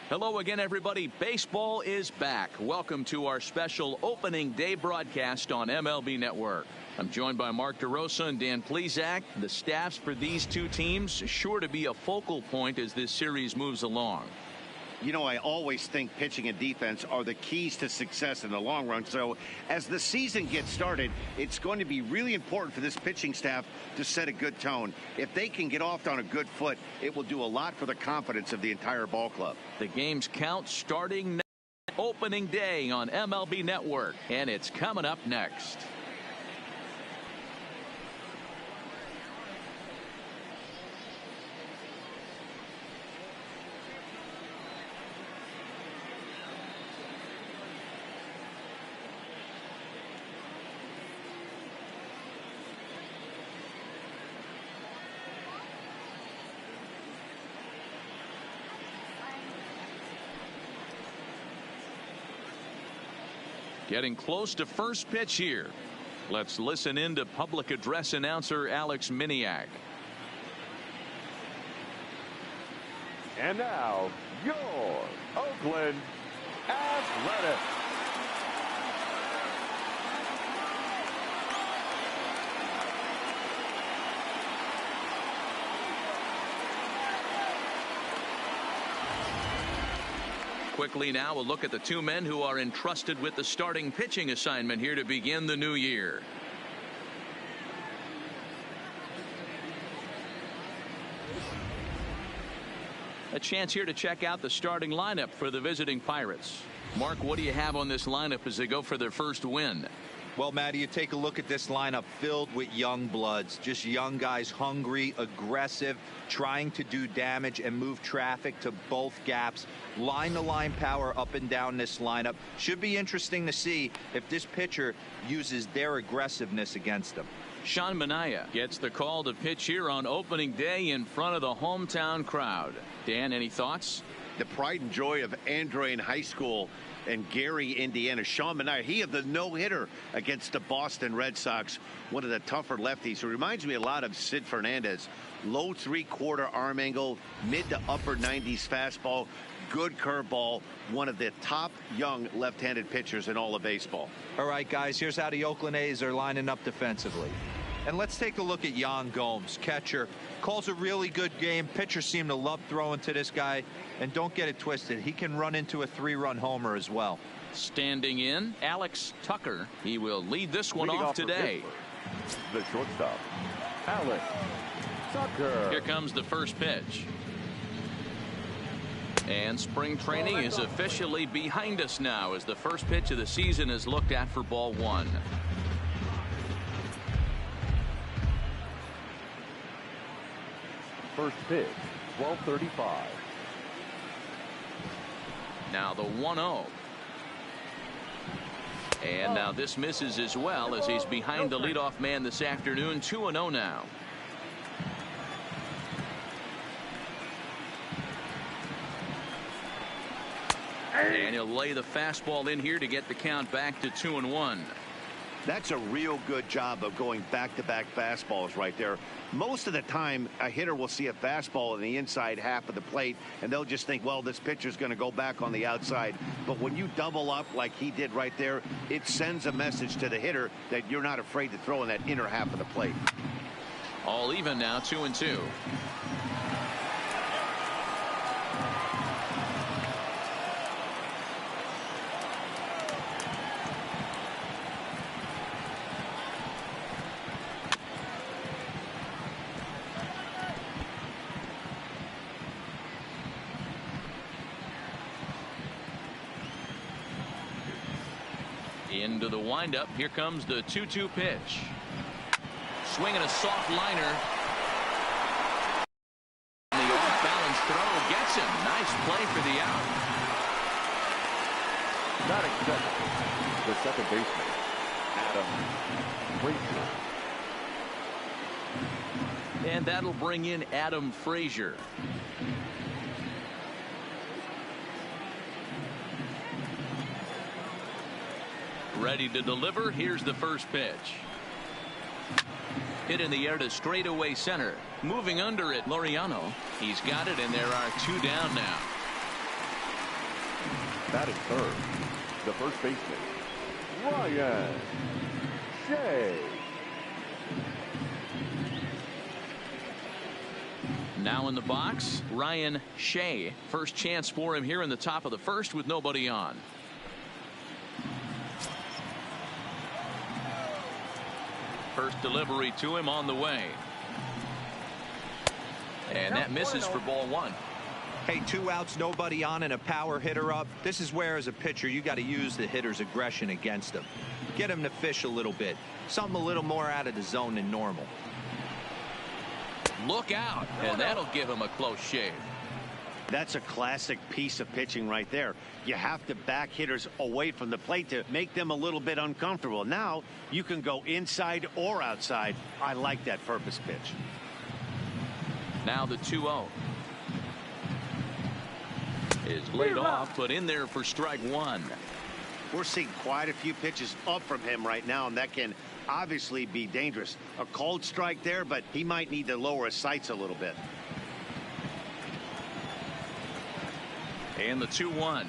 Hello again, everybody. Baseball is back. Welcome to our special opening day broadcast on MLB Network. I'm joined by Mark DeRosa and Dan Plesac. The staffs for these two teams sure to be a focal point as this series moves along. You know, I always think pitching and defense are the keys to success in the long run. So as the season gets started, it's going to be really important for this pitching staff to set a good tone. If they can get off on a good foot, it will do a lot for the confidence of the entire ball club. The game's count starting now. Opening day on MLB Network, and it's coming up next. Getting close to first pitch here. Let's listen in to public address announcer Alex Miniak. And now, your Oakland Athletics. Quickly now, a look at the two men who are entrusted with the starting pitching assignment here to begin the new year. A chance here to check out the starting lineup for the visiting Pirates. Mark, what do you have on this lineup as they go for their first win? Well, Matty, you take a look at this lineup filled with young bloods, just young guys, hungry, aggressive, trying to do damage and move traffic to both gaps. Line-to-line power up and down this lineup. Should be interesting to see if this pitcher uses their aggressiveness against them. Sean Manaea gets the call to pitch here on opening day in front of the hometown crowd. Dan, any thoughts? The pride and joy of Andrean High School in Gary, Indiana. Sean Manaea, he had the no-hitter against the Boston Red Sox, one of the tougher lefties. Who reminds me a lot of Sid Fernandez. Low three-quarter arm angle, mid to upper 90s fastball, good curveball, one of the top young left-handed pitchers in all of baseball. All right, guys, here's how the Oakland A's are lining up defensively. And let's take a look at Yan Gomes, catcher. Calls a really good game. Pitchers seem to love throwing to this guy. And don't get it twisted, he can run into a 3-run homer as well. Standing in, Alex Tucker. He will lead this one off today. The shortstop, Alex Tucker. Here comes the first pitch. And spring training is officially behind us now as the first pitch of the season is looked at for ball one. First pitch, 12:35. Now the 1-0. And now this misses as well as he's behind the leadoff man this afternoon. 2-0 now. And he'll lay the fastball in here to get the count back to 2-1. That's a real good job of going back-to-back fastballs right there. Most of the time, a hitter will see a fastball in the inside half of the plate, and they'll just think, well, this pitcher's going to go back on the outside. But when you double up like he did right there, it sends a message to the hitter that you're not afraid to throw in that inner half of the plate. All even now, 2-2. Into the windup. Here comes the 2-2 pitch. Swinging a soft liner. And the off-balance throw gets him. Nice play for the out. Batting second, the second baseman, Adam Frazier. And that'll bring in Adam Frazier. Ready to deliver. Here's the first pitch. Hit in the air to straightaway center. Moving under it, Laureano. He's got it, and there are two down now. Batting third, the first baseman, Ryan Shea. Now in the box, Ryan Shea. First chance for him here in the top of the first with nobody on. First delivery to him on the way. And that misses for ball one. Hey, 2 outs, nobody on, and a power hitter up. This is where, as a pitcher, you got to use the hitter's aggression against him. Get him to fish a little bit. Something a little more out of the zone than normal. Look out, and that'll give him a close shave. That's a classic piece of pitching right there. You have to back hitters away from the plate to make them a little bit uncomfortable. Now you can go inside or outside. I like that purpose pitch. Now the 2-0 is laid off, but in there for strike one. We're seeing quite a few pitches up from him right now, and that can obviously be dangerous. A cold strike there, but he might need to lower his sights a little bit. And the 2-1.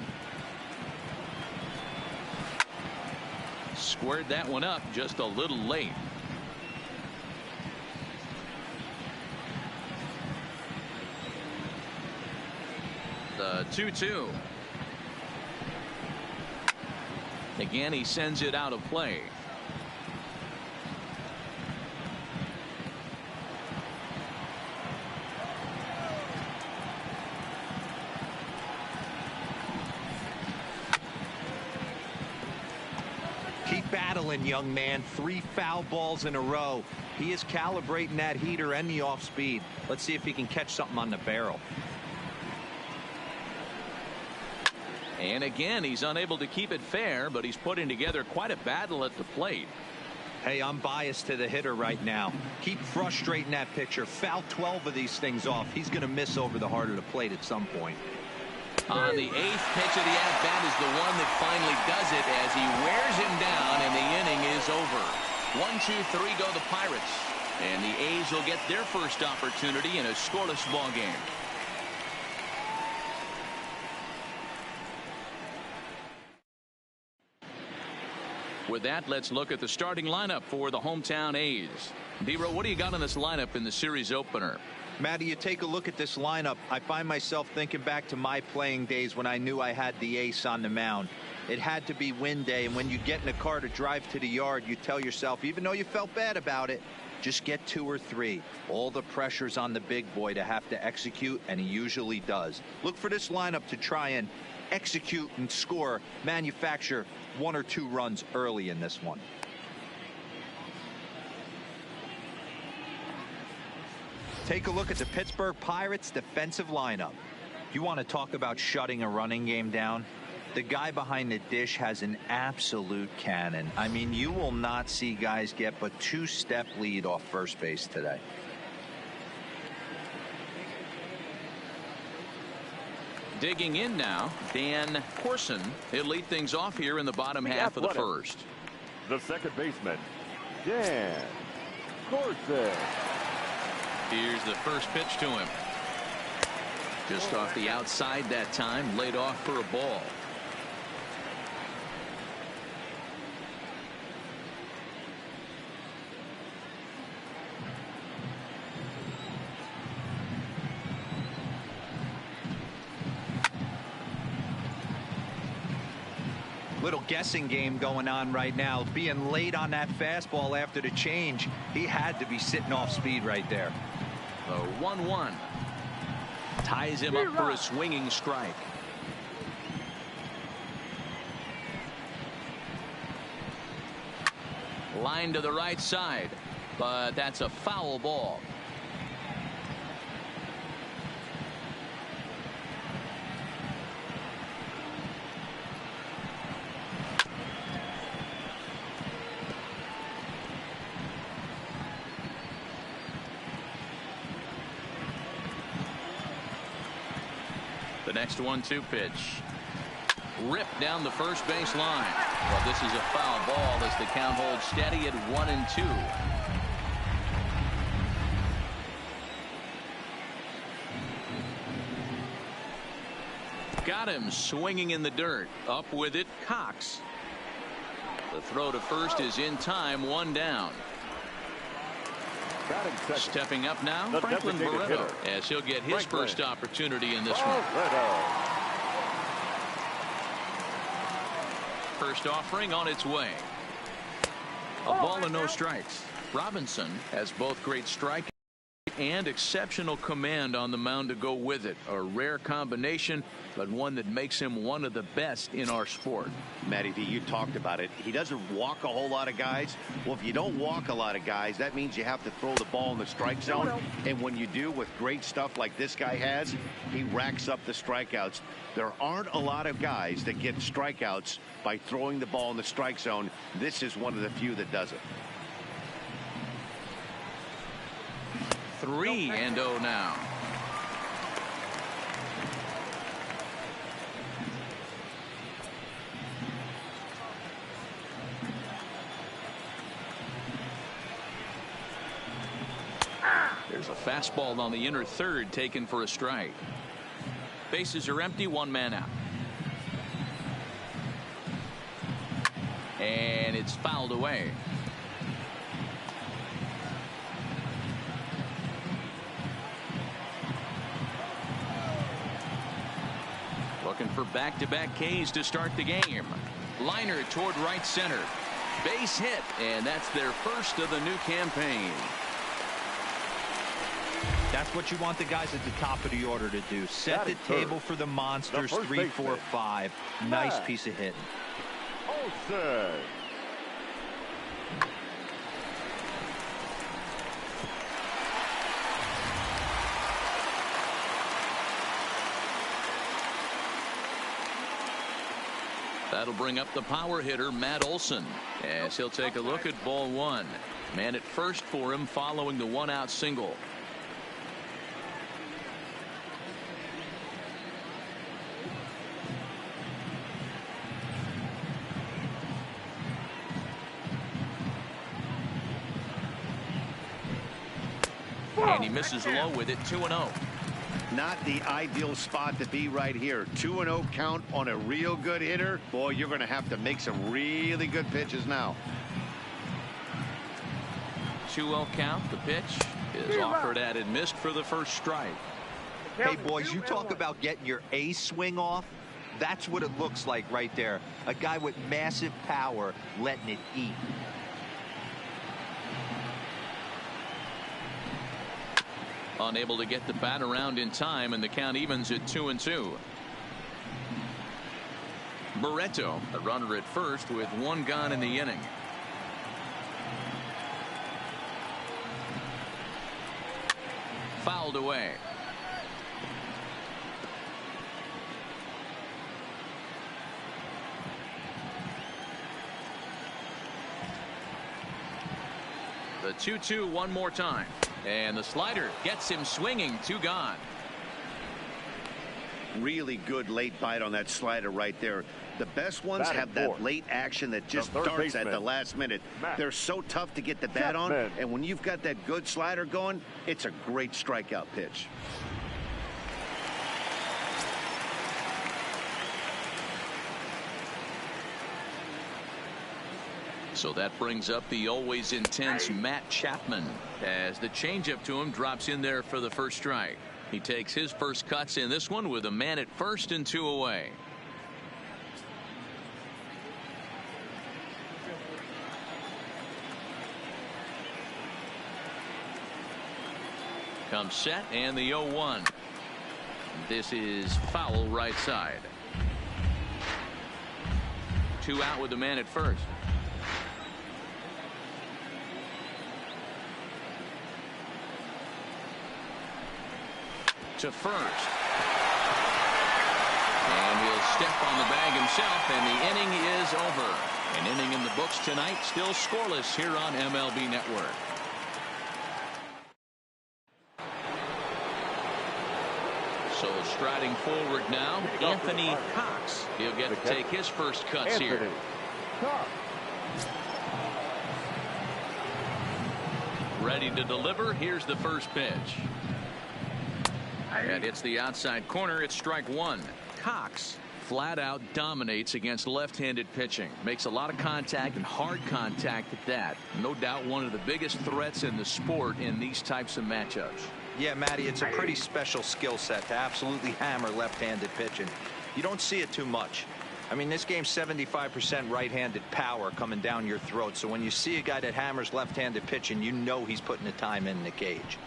Squared that one up just a little late. The 2-2. Again, he sends it out of play. Keep battling, young man. 3 foul balls in a row. He is calibrating that heater and the off speed. Let's see if he can catch something on the barrel. And again, he's unable to keep it fair, but he's putting together quite a battle at the plate. Hey, I'm biased to the hitter right now. Keep frustrating that pitcher. Foul 12 of these things off. He's going to miss over the heart of the plate at some point. On the 8th pitch of the at-bat is the one that finally does it as he wears him down, and the inning is over. 1, 2, 3 go the Pirates, and the A's will get their first opportunity in a scoreless ball game. With that, let's look at the starting lineup for the hometown A's. D-Row, what do you got in this lineup in the series opener? Matty, you take a look at this lineup. I find myself thinking back to my playing days when I knew I had the ace on the mound. It had to be win day, and when you get in a car to drive to the yard, you tell yourself, even though you felt bad about it, just get 2 or 3. All the pressure's on the big boy to have to execute, and he usually does. Look for this lineup to try and execute and score, manufacture 1 or 2 runs early in this one. Take a look at the Pittsburgh Pirates defensive lineup. You want to talk about shutting a running game down? The guy behind the dish has an absolute cannon. I mean, you will not see guys get but 2-step lead off first base today. Digging in now, Dan Corson. He'll lead things off here in the bottom half of the first. The second baseman, Dan Corson. Here's the first pitch to him. Just off the outside that time, laid off for a ball. Little guessing game going on right now. Being late on that fastball after the change, he had to be sitting off speed right there. The 1-1 ties him up for a swinging strike. Line to the right side, but that's a foul ball. The next 1-2 pitch. Ripped down the first base line. Well, this is a foul ball as the count holds steady at 1-2. got him swinging in the dirt. Up with it, Cox. The throw to first is in time, one down. Stepping up now, Franklin Barreto, as he'll get his first opportunity in this one. First offering on its way. A ball and no strikes. Robinson has both great strike and exceptional command on the mound to go with it. A rare combination, but one that makes him one of the best in our sport. Matty V, you talked about it. He doesn't walk a whole lot of guys. Well, if you don't walk a lot of guys, that means you have to throw the ball in the strike zone. And when you do, with great stuff like this guy has, he racks up the strikeouts. There aren't a lot of guys that get strikeouts by throwing the ball in the strike zone. This is one of the few that does it. 3-0 now. There's a fastball on the inner third taken for a strike. Bases are empty, one man out. And it's fouled away. Looking for back-to-back Ks to start the game. Liner toward right center. Base hit, and that's their first of the new campaign. That's what you want the guys at the top of the order to do. Set the table for the monsters. 3, 4, 5. Nice piece of hitting. Olsen. That'll bring up the power hitter, Matt Olson, as he'll take a look at ball one. Man at first for him following the one-out single. And he misses low with it, 2-0. Not the ideal spot to be right here. 2-0 count on a real good hitter. Boy, you're going to have to make some really good pitches now. 2-0 count. The pitch is offered at and missed for the first strike. Hey, boys, you talk about getting your A swing off. That's what it looks like right there. A guy with massive power letting it eat. Unable to get the bat around in time, and the count evens at 2-2. Barreto, a runner at first with one gone in the inning. Fouled away. The 2-2 one more time. And the slider gets him swinging, 2 gone. Really good late bite on that slider right there. The best ones have that late action that just starts at the last minute. They're so tough to get the bat on, and when you've got that good slider going, it's a great strikeout pitch. So that brings up the always intense Matt Chapman, as the changeup to him drops in there for the first strike. He takes his first cuts in this one with a man at first and 2 away. Comes set and the 0-1. This is foul right side. 2 out with the man at first. To first. And he'll step on the bag himself, and the inning is over. An inning in the books tonight, still scoreless here on MLB Network. So striding forward now, Anthony Cox. He'll get to take his first cuts here. Ready to deliver. Here's the first pitch. And it's the outside corner. It's strike 1. Cox flat out dominates against left-handed pitching. Makes a lot of contact, and hard contact at that. No doubt one of the biggest threats in the sport in these types of matchups. Yeah, Matty, it's a pretty special skill set to absolutely hammer left-handed pitching. You don't see it too much. I mean, this game's 75% right-handed power coming down your throat. So when you see a guy that hammers left-handed pitching, you know he's putting the time in the cage.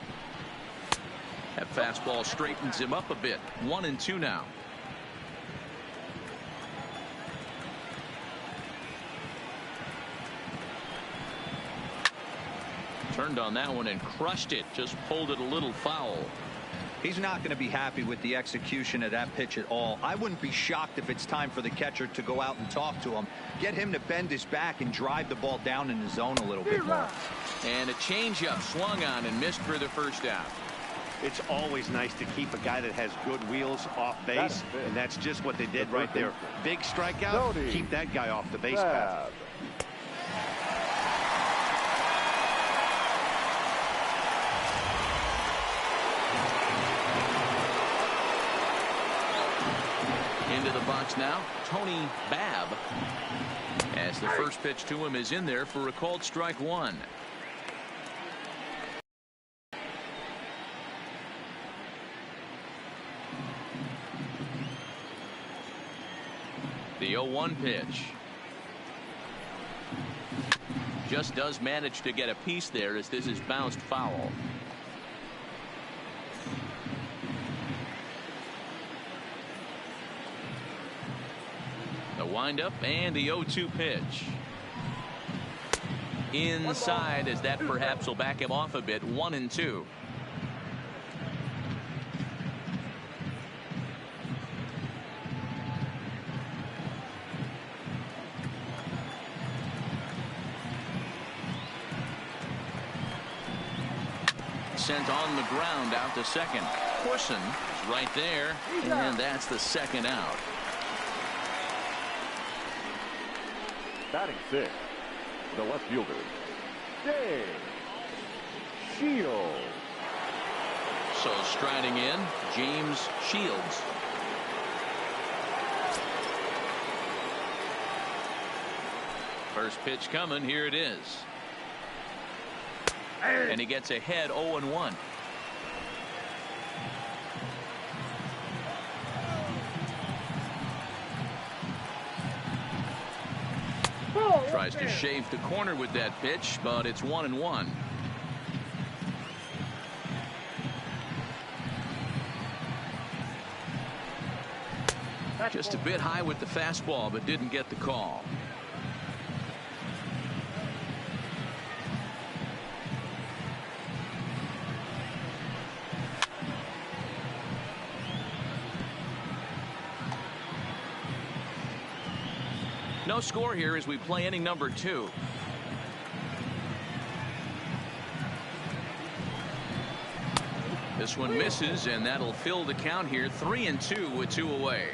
That fastball straightens him up a bit. 1-2 now. Turned on that one and crushed it. Just pulled it a little foul. He's not going to be happy with the execution of that pitch at all. I wouldn't be shocked if it's time for the catcher to go out and talk to him. Get him to bend his back and drive the ball down in the zone a little bit more. And a changeup swung on and missed for the first out. It's always nice to keep a guy that has good wheels off base, and that's just what they did right there. Big strikeout, keep that guy off the base path. Into the box now, Tony Babb, as the first pitch to him is in there for a called strike one. The 0-1 pitch. Just does manage to get a piece there as this is bounced foul. The windup and the 0-2 pitch. Inside, as that perhaps will back him off a bit. 1-2. Sent on the ground out to second. Corson is right there, and that's the second out. Batting six, the left fielder, Dave Shields. So striding in, James Shields. First pitch coming, here it is. And he gets ahead 0-1. Tries to shave the corner with that pitch, but it's 1-1. Just a bit high with the fastball, but didn't get the call. No score here as we play inning number 2. This one misses, and that'll fill the count here. 3-2 with 2 away.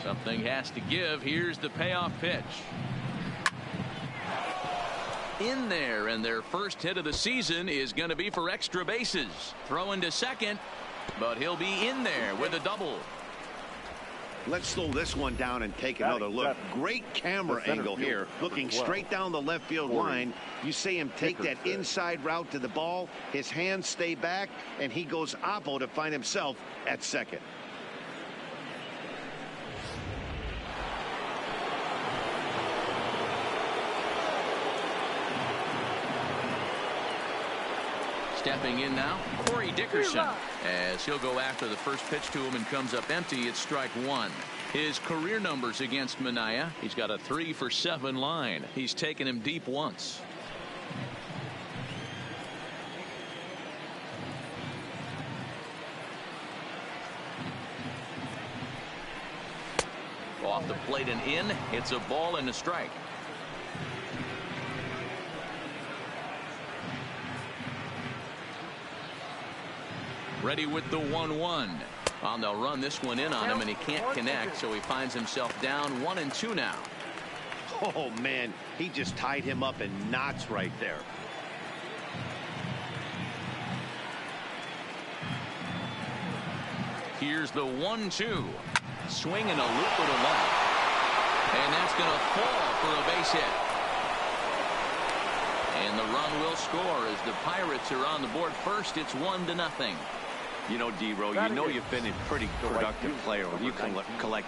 Something has to give. Here's the payoff pitch. In there, and their first hit of the season is going to be for extra bases. Throwing to second, but he'll be in there with a double. Let's slow this one down and take another look. Great camera angle here, looking straight down the left field line. You see him take that inside route to the ball. His hands stay back, and he goes oppo to find himself at second. Stepping in now, Corey Dickerson, as he'll go after the first pitch to him and comes up empty. It's strike one. His career numbers against Minaya, he's got a 3-for-7 line. He's taken him deep once. Off the plate and in. It's a ball and a strike. Ready with the 1-1. Oh, they'll run this one in on him, and he can't connect, so he finds himself down 1-2 now. Oh, man, he just tied him up in knots right there. Here's the 1-2. Swing and a loop to left. And that's going to fall for a base hit. And the run will score as the Pirates are on the board first. It's 1-0. You know, D-Row, you know you've been a pretty productive player when you can collect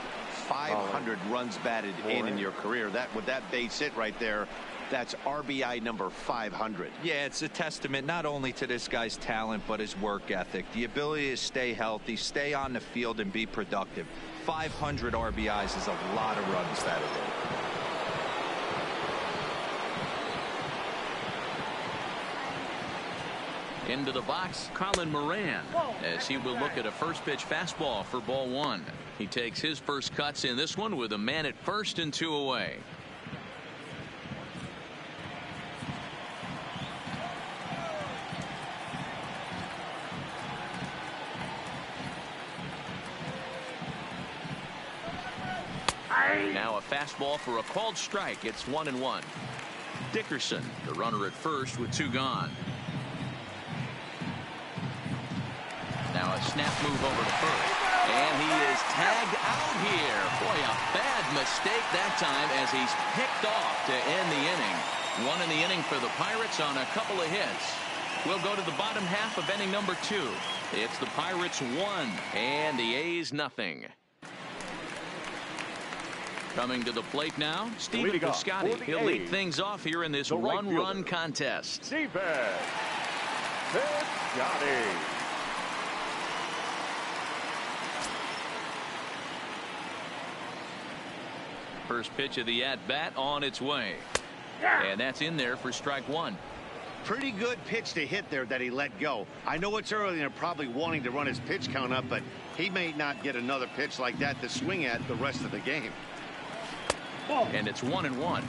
500 runs batted in your career. That with that base hit right there, that's RBI number 500. Yeah, it's a testament not only to this guy's talent, but his work ethic. The ability to stay healthy, stay on the field, and be productive. 500 RBIs is a lot of runs Saturday. Into the box, Colin Moran, as he will look at a first pitch fastball for ball one. He takes his first cuts in this one with a man at first and 2 away. Now a fastball for a called strike. It's 1-1. Dickerson, the runner at first with 2 gone. Now a snap move over to first. And he is tagged out here. Boy, a bad mistake that time as he's picked off to end the inning. 1 in the inning for the Pirates on a couple of hits. We'll go to the bottom half of inning number 2. It's the Pirates 1 and the A's nothing. Coming to the plate now, Stephen Piscotty. He'll lead things off here in this one-run contest. Stephen Piscotty. First pitch of the at-bat on its way. And that's in there for strike 1. Pretty good pitch to hit there that he let go. I know it's early and they're probably wanting to run his pitch count up, but he may not get another pitch like that to swing at the rest of the game. And it's 1-1.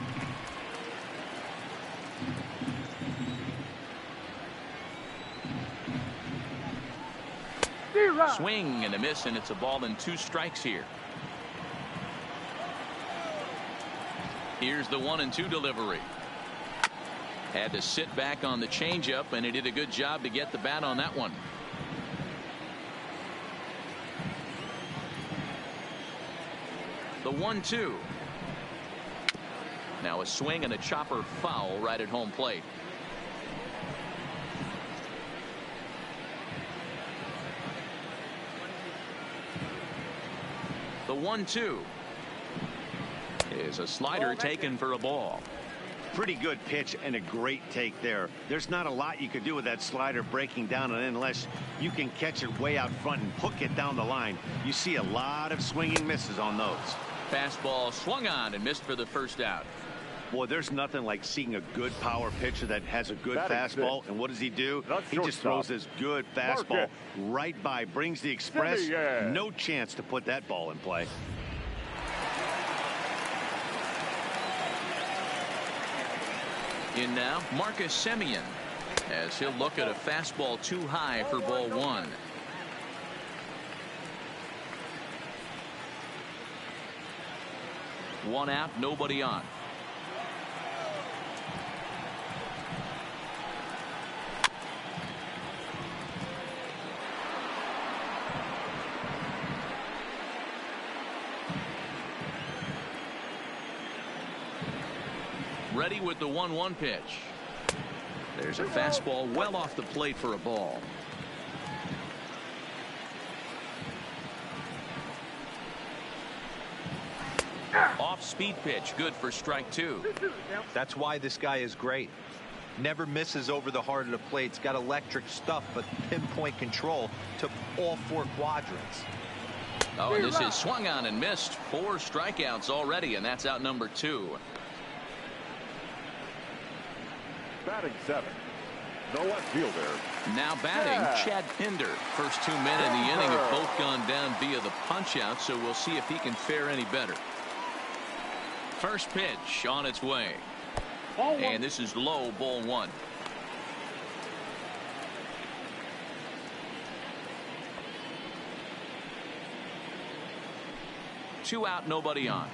Swing and a miss, and it's a ball and 2 strikes here. Here's the 1-2 delivery. Had to sit back on the changeup, and he did a good job to get the bat on that one. The 1-2. Now a swing and a chopper foul right at home plate. The 1-2 is a slider taken for a ball. Pretty good pitch and a great take there. There's not a lot you could do with that slider breaking down and unless you can catch it way out front and hook it down the line. You see a lot of swinging misses on those. Fastball swung on and missed for the first out. Boy, there's nothing like seeing a good power pitcher that has a good fastball. And what does he do? He just throws this good fastball right by, brings the express. No chance to put that ball in play. In now, Marcus Semien, as he'll look at a fastball too high for ball 1. One out, nobody on. Ready with the 1-1 pitch. There's a fastball well off the plate for a ball. Off speed pitch, good for strike 2. That's why this guy is great. Never misses over the heart of the plate. He's got electric stuff, but pinpoint control to all 4 quadrants. Oh, and this is swung on and missed. 4 strikeouts already, and that's out number 2. Batting 7. No left fielder. Now batting, Chad Pinder. First 2 men in the inning have both gone down via the punch-out, so we'll see if he can fare any better. First pitch on its way. And this is low, ball 1. Two out, nobody on.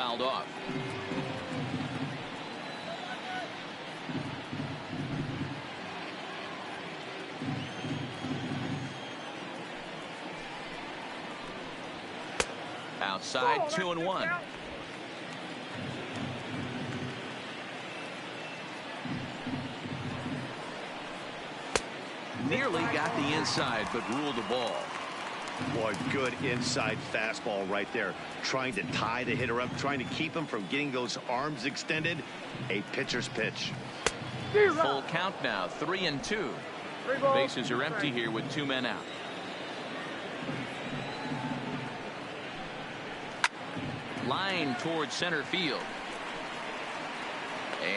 fouled off. Outside, 2-1. Nearly got the inside, but ruled the ball. Boy, good inside fastball right there. Trying to tie the hitter up, trying to keep him from getting those arms extended. A pitcher's pitch. Full count now, 3-2. Bases are empty here with 2 men out. Line towards center field.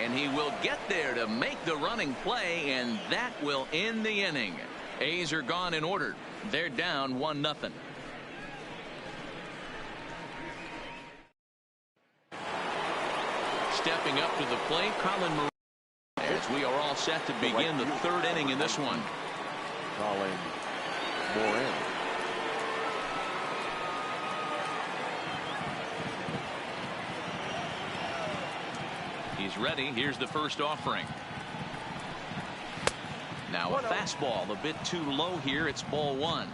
And he will get there to make the running play, and that will end the inning. A's are gone in order. They're down 1-0. Stepping up to the plate, Colin Moran. As we are all set to begin the 3rd inning in this one. Colin Moran. He's ready. Here's the first offering. Now a fastball a bit too low here. It's ball 1.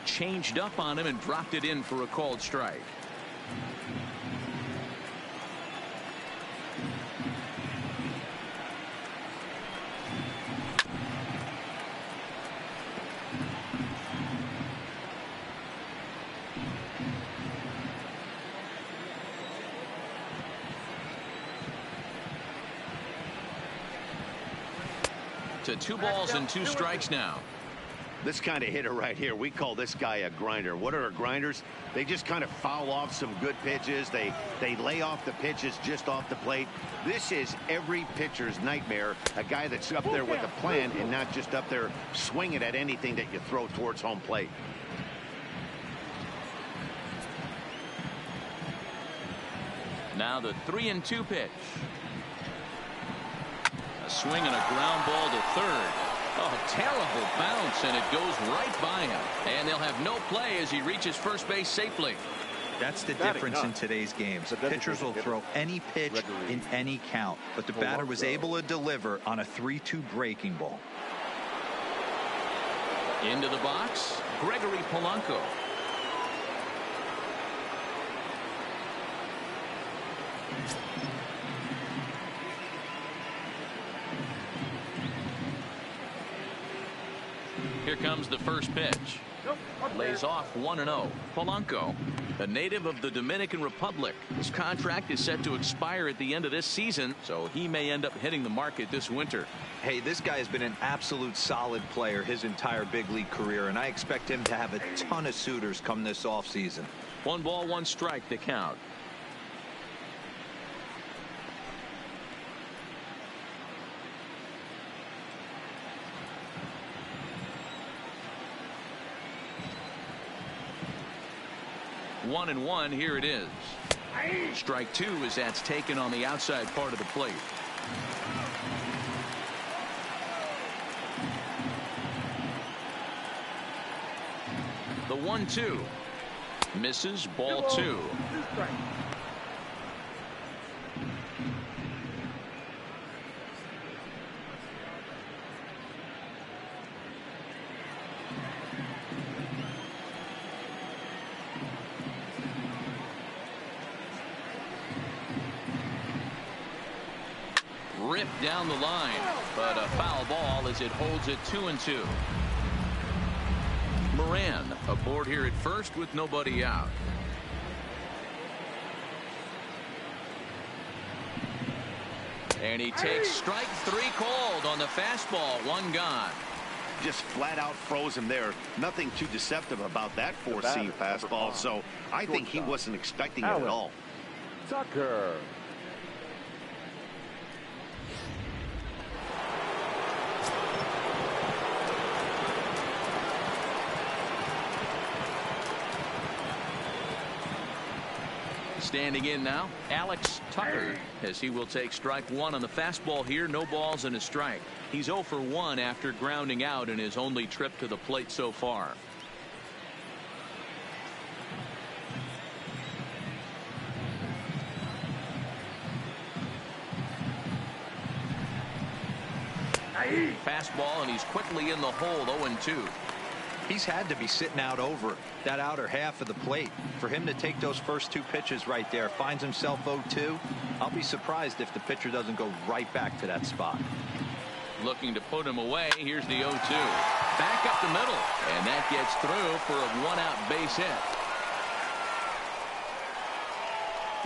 Changed up on him and dropped it in for a called strike. To 2 balls and 2 strikes now. This kind of hitter right here, we call this guy a grinder. What are grinders? They just kind of foul off some good pitches. They lay off the pitches just off the plate. This is every pitcher's nightmare. A guy that's up there with a plan and not just up there swinging at anything that you throw towards home plate. Now the 3-2 pitch. A swing and a ground ball to third. Oh, terrible bounce, and it goes right by him. And they'll have no play as he reaches first base safely. That's the difference in today's games. Pitchers will throw any pitch in any count, but the batter was able to deliver on a 3-2 breaking ball. Into the box, Gregory Polanco. Here comes the first pitch. Lays off 1-0. Polanco, a native of the Dominican Republic. His contract is set to expire at the end of this season, so he may end up hitting the market this winter. Hey, this guy has been an absolute solid player his entire big league career, and I expect him to have a ton of suitors come this offseason. 1 ball, 1 strike to count. One and one. Here it is. Strike 2 as that's taken on the outside part of the plate. The 1-2 misses. Ball 2. Ripped down the line, but a foul ball as it holds it 2-2. Moran aboard here at first with nobody out. And he takes strike 3 called on the fastball. 1 gone. Just flat out froze him there. Nothing too deceptive about that 4-seam fastball, so I think he wasn't expecting it at all. Tucker. Standing in now, Alex Tucker, as he will take strike one on the fastball here. No balls and a strike. He's 0 for 1 after grounding out in his only trip to the plate so far. Fastball, and he's quickly in the hole. 0-2. He's had to be sitting out over that outer half of the plate. For him to take those first 2 pitches right there, finds himself 0-2. I'll be surprised if the pitcher doesn't go right back to that spot. Looking to put him away. Here's the 0-2. Back up the middle, and that gets through for a 1-out base hit.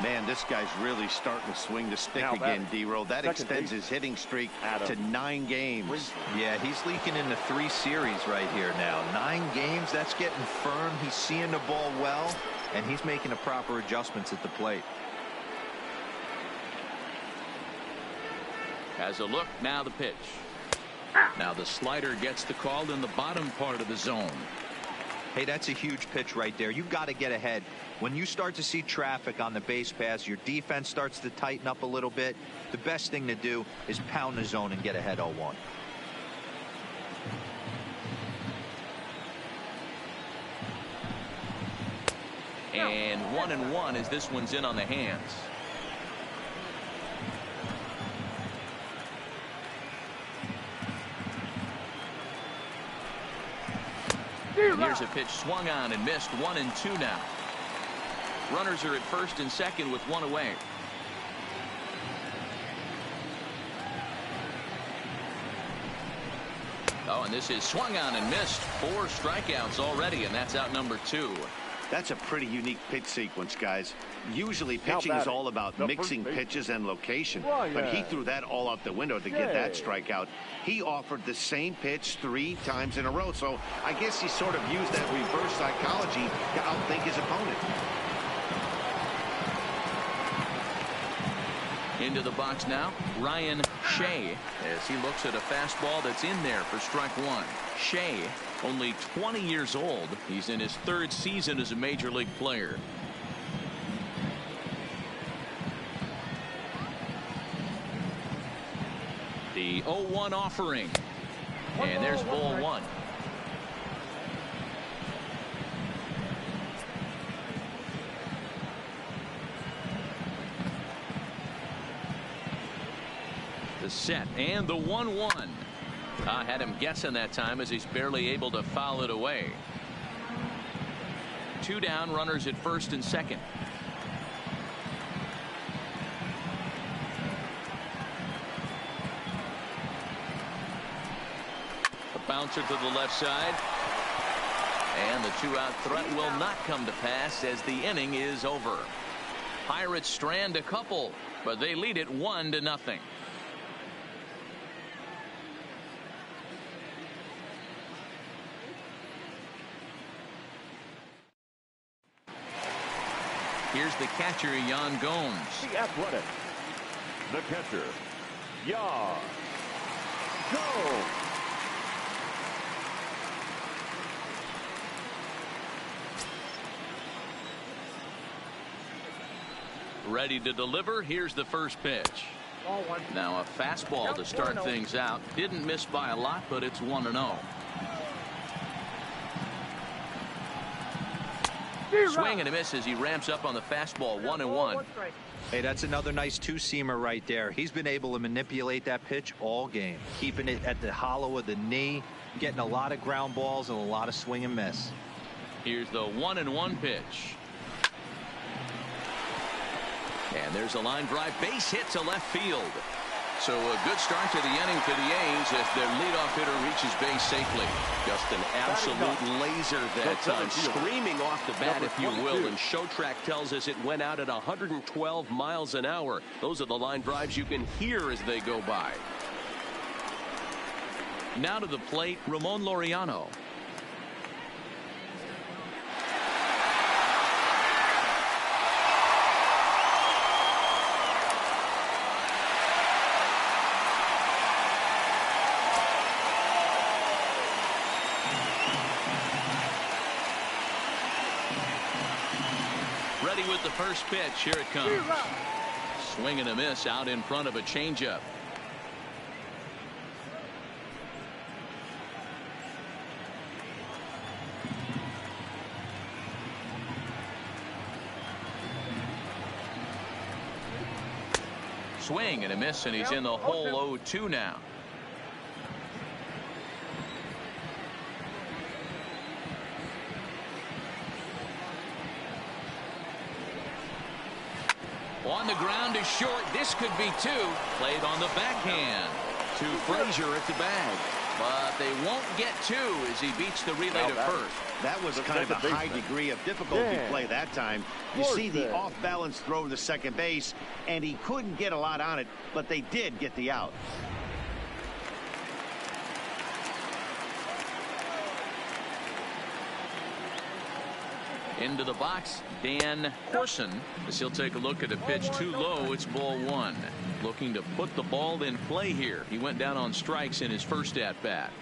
Man, this guy's really starting to swing the stick again, D-Row. That extends his hitting streak to 9 games. Yeah, he's leaking into 3 series right here now. 9 games, that's getting firm. He's seeing the ball well, and he's making the proper adjustments at the plate. Has a look, now the pitch. Now the slider gets the call in the bottom part of the zone. Hey, that's a huge pitch right there. You've got to get ahead. When you start to see traffic on the base pass, your defense starts to tighten up a little bit. The best thing to do is pound the zone and get ahead 0-1. And 1-1 as this one's in on the hands. Here's a pitch swung on and missed. 1-2 now. Runners are at first and second with 1 away. Oh, and this is swung on and missed. 4 strikeouts already, and that's out number 2. That's a pretty unique pitch sequence, guys. Usually pitching is all about mixing pitches and location, but he threw that all out the window to get that strikeout. He offered the same pitch 3 times in a row, so I guess he sort of used that reverse psychology to outthink his opponent. Into the box now, Ryan Shea, as he looks at a fastball that's in there for strike 1. Shea, only 20 years old. He's in his 3rd season as a major league player. The 0-1 offering. And there's ball 1. The set and the 1-1. I had him guessing that time as he's barely able to foul it away. 2 down, runners at first and second. A bouncer to the left side. And the 2-out threat will not come to pass as the inning is over. Pirates strand a couple, but they lead it 1-0. Here's the catcher, Yan Gomes. The Athletic. The catcher, Yan Gomes. Ready to deliver. Here's the first pitch. Now a fastball to start things out. Didn't miss by a lot, but it's 1-0. Swing and a miss as he ramps up on the fastball. 1-1. Hey, that's another nice 2-seamer right there. He's been able to manipulate that pitch all game, keeping it at the hollow of the knee, getting a lot of ground balls and a lot of swing and miss. Here's the 1-1 pitch. And there's a line drive, base hit to left field. So a good start to the inning for the A's as their leadoff hitter reaches base safely. Just an absolute laser that time, screaming off the bat, if you will. And ShowTrack tells us it went out at 112 miles an hour. Those are the line drives you can hear as they go by. Now to the plate, Ramon Laureano. ready with the first pitch. Here it comes. Swing and a miss out in front of a changeup. Swing and a miss, and he's in the hole 0-2 now. On the ground is short. This could be two. Played on the backhand to Frazier at the bag. But they won't get two as he beats the relay to first. That was kind of a high degree of difficulty play that time. You see the off-balance throw to second base, and he couldn't get a lot on it, but they did get the out. Into the box, Dan Corson, as he'll take a look at a pitch too low. It's ball one. Looking to put the ball in play here. He went down on strikes in his first at bat.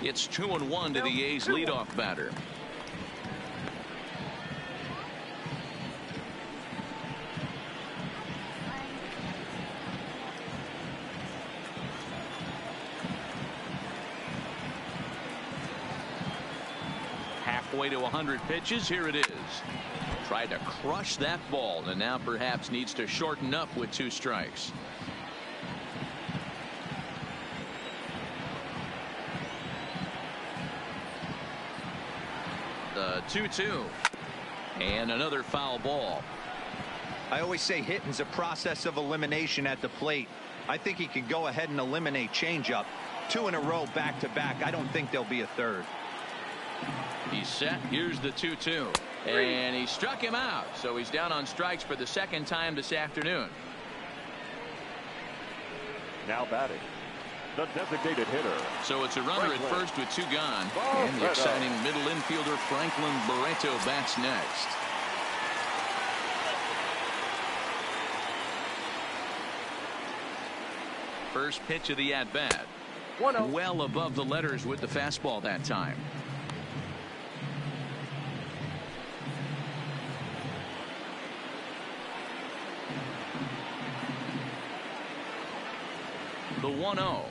It's 2-1 to the A's leadoff batter. Halfway to 100 pitches. Here it is. Tried to crush that ball, and now perhaps needs to shorten up with 2 strikes. The 2-2 and another foul ball. I always say hitting's a process of elimination at the plate. I think he can go ahead and eliminate changeup. 2 in a row back to back. I don't think there'll be a third. He's set. Here's the 2-2 and he struck him out, so he's down on strikes for the second time this afternoon. Now batting, the designated hitter. So it's a runner at first with 2 gone. And the exciting middle infielder Franklin Barreto bats next. First pitch of the at-bat. Well above the letters with the fastball that time. The 1-0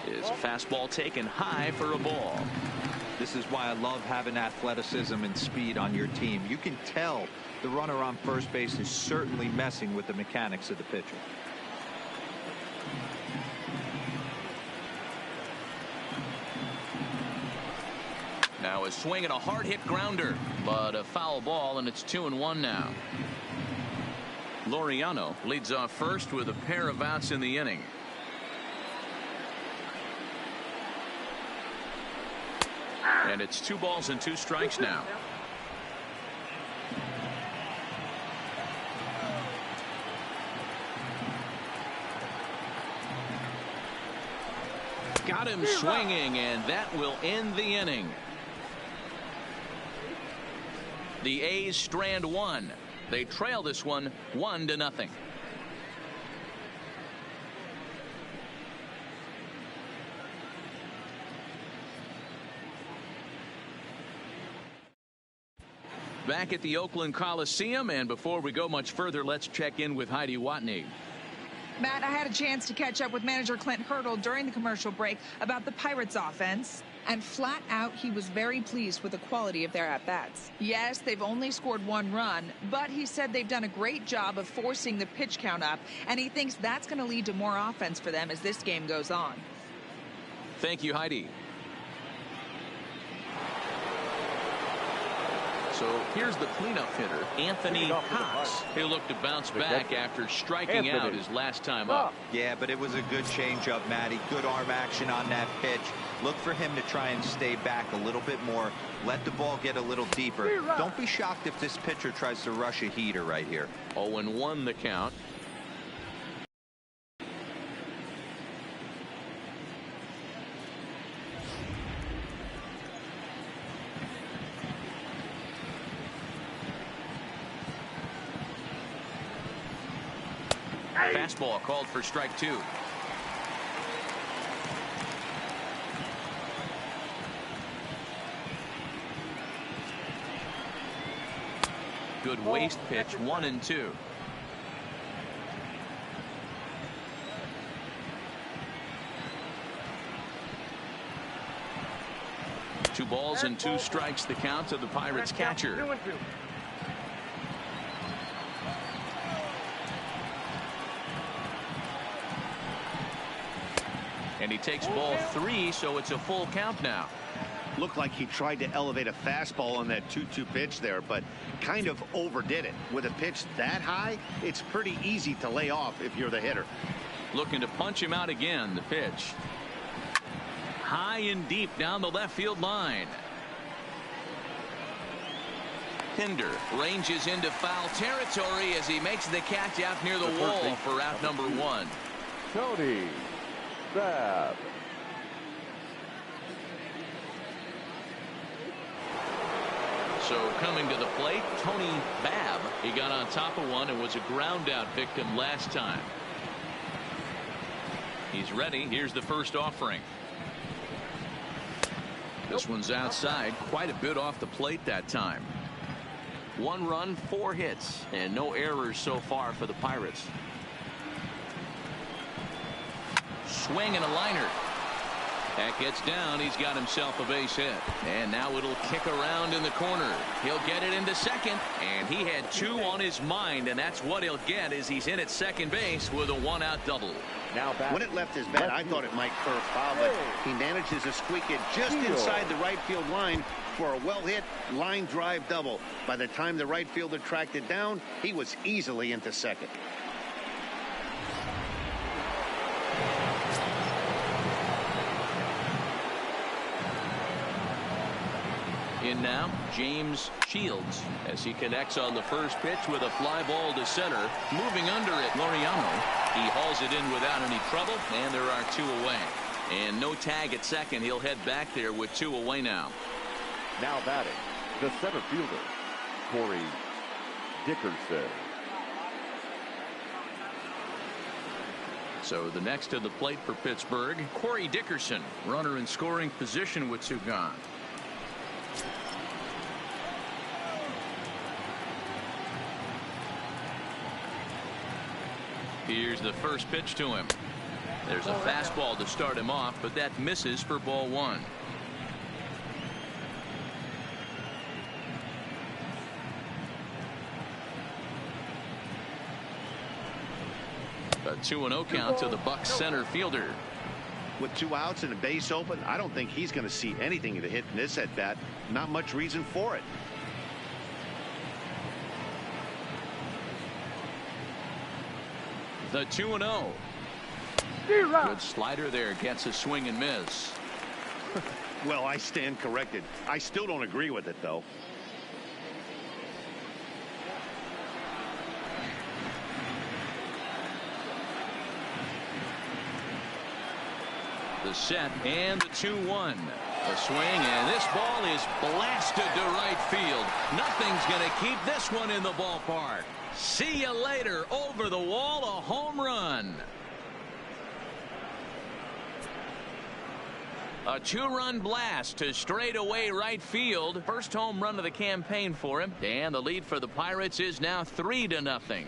is a fastball taken high for a ball. This is why I love having athleticism and speed on your team. You can tell the runner on first base is certainly messing with the mechanics of the pitcher. Now a swing and a hard hit grounder, but a foul ball, and it's 2-1 now. Laureano leads off first with a pair of outs in the inning. And it's 2 balls and 2 strikes now. Got him swinging, and that will end the inning. The A's strand 1. They trail this one 1-0. Back at the Oakland Coliseum, and before we go much further, let's check in with Heidi Watney. Matt, I had a chance to catch up with manager Clint Hurdle during the commercial break about the Pirates offense, and flat out he was very pleased with the quality of their at-bats. Yes, they've only scored 1 run, but he said they've done a great job of forcing the pitch count up, and he thinks that's going to lead to more offense for them as this game goes on. Thank you, Heidi. So here's the cleanup hitter, Anthony Cox. He'll look to bounce back after striking out his last time up. Yeah, but it was a good changeup, Matty. Good arm action on that pitch. Look for him to try and stay back a little bit more. Let the ball get a little deeper. Don't be shocked if this pitcher tries to rush a heater right here. 0-1 the count. Fastball called for strike 2. Good waist pitch, 1-2. Two balls and 2 strikes, the count to the Pirates catcher. And he takes ball 3, so it's a full count now. Looked like he tried to elevate a fastball on that 2-2 pitch there, but kind of overdid it. With a pitch that high, it's pretty easy to lay off if you're the hitter. Looking to punch him out again. The pitch. High and deep down the left field line. Pinder ranges into foul territory as he makes the catch out near the wall for out number 1. Tony Babb. So coming to the plate, Tony Babb. He got on top of one and was a ground out victim last time. He's ready. Here's the first offering. This one's outside, quite a bit off the plate that time. 1 run, 4 hits, and no errors so far for the Pirates. Swing and a liner. That gets down. He's got himself a base hit. And now it'll kick around in the corner. He'll get it into second. And he had 2 on his mind, and that's what he'll get as he's in at second base with a 1-out double. Now back. When it left his bat, I thought it might curve foul, but he manages to squeak it just inside the right field line for a well-hit line drive double. By the time the right fielder tracked it down, he was easily into second. In now, James Shields as he connects on the first pitch with a fly ball to center. Moving under it, Laureano. He hauls it in without any trouble, and there are 2 away. And no tag at second. He'll head back there with 2 away now. Now batting, the center fielder, Corey Dickerson. So the next to the plate for Pittsburgh, Corey Dickerson. Runner in scoring position with 2 gone. Here's the first pitch to him. There's a fastball to start him off, but that misses for ball 1. A 2-0 count to the Bucs center fielder. With 2 outs and a base open, I don't think he's going to see anything to hit in this at bat. Not much reason for it. The 2-0. Good slider there, gets a swing and miss. Well, I stand corrected. I still don't agree with it, though. The set and the 2-1. A swing, and this ball is blasted to right field. Nothing's going to keep this one in the ballpark. See you later. Over the wall, a home run. A 2-run blast to straightaway right field. First home run of the campaign for him. And the lead for the Pirates is now 3-0.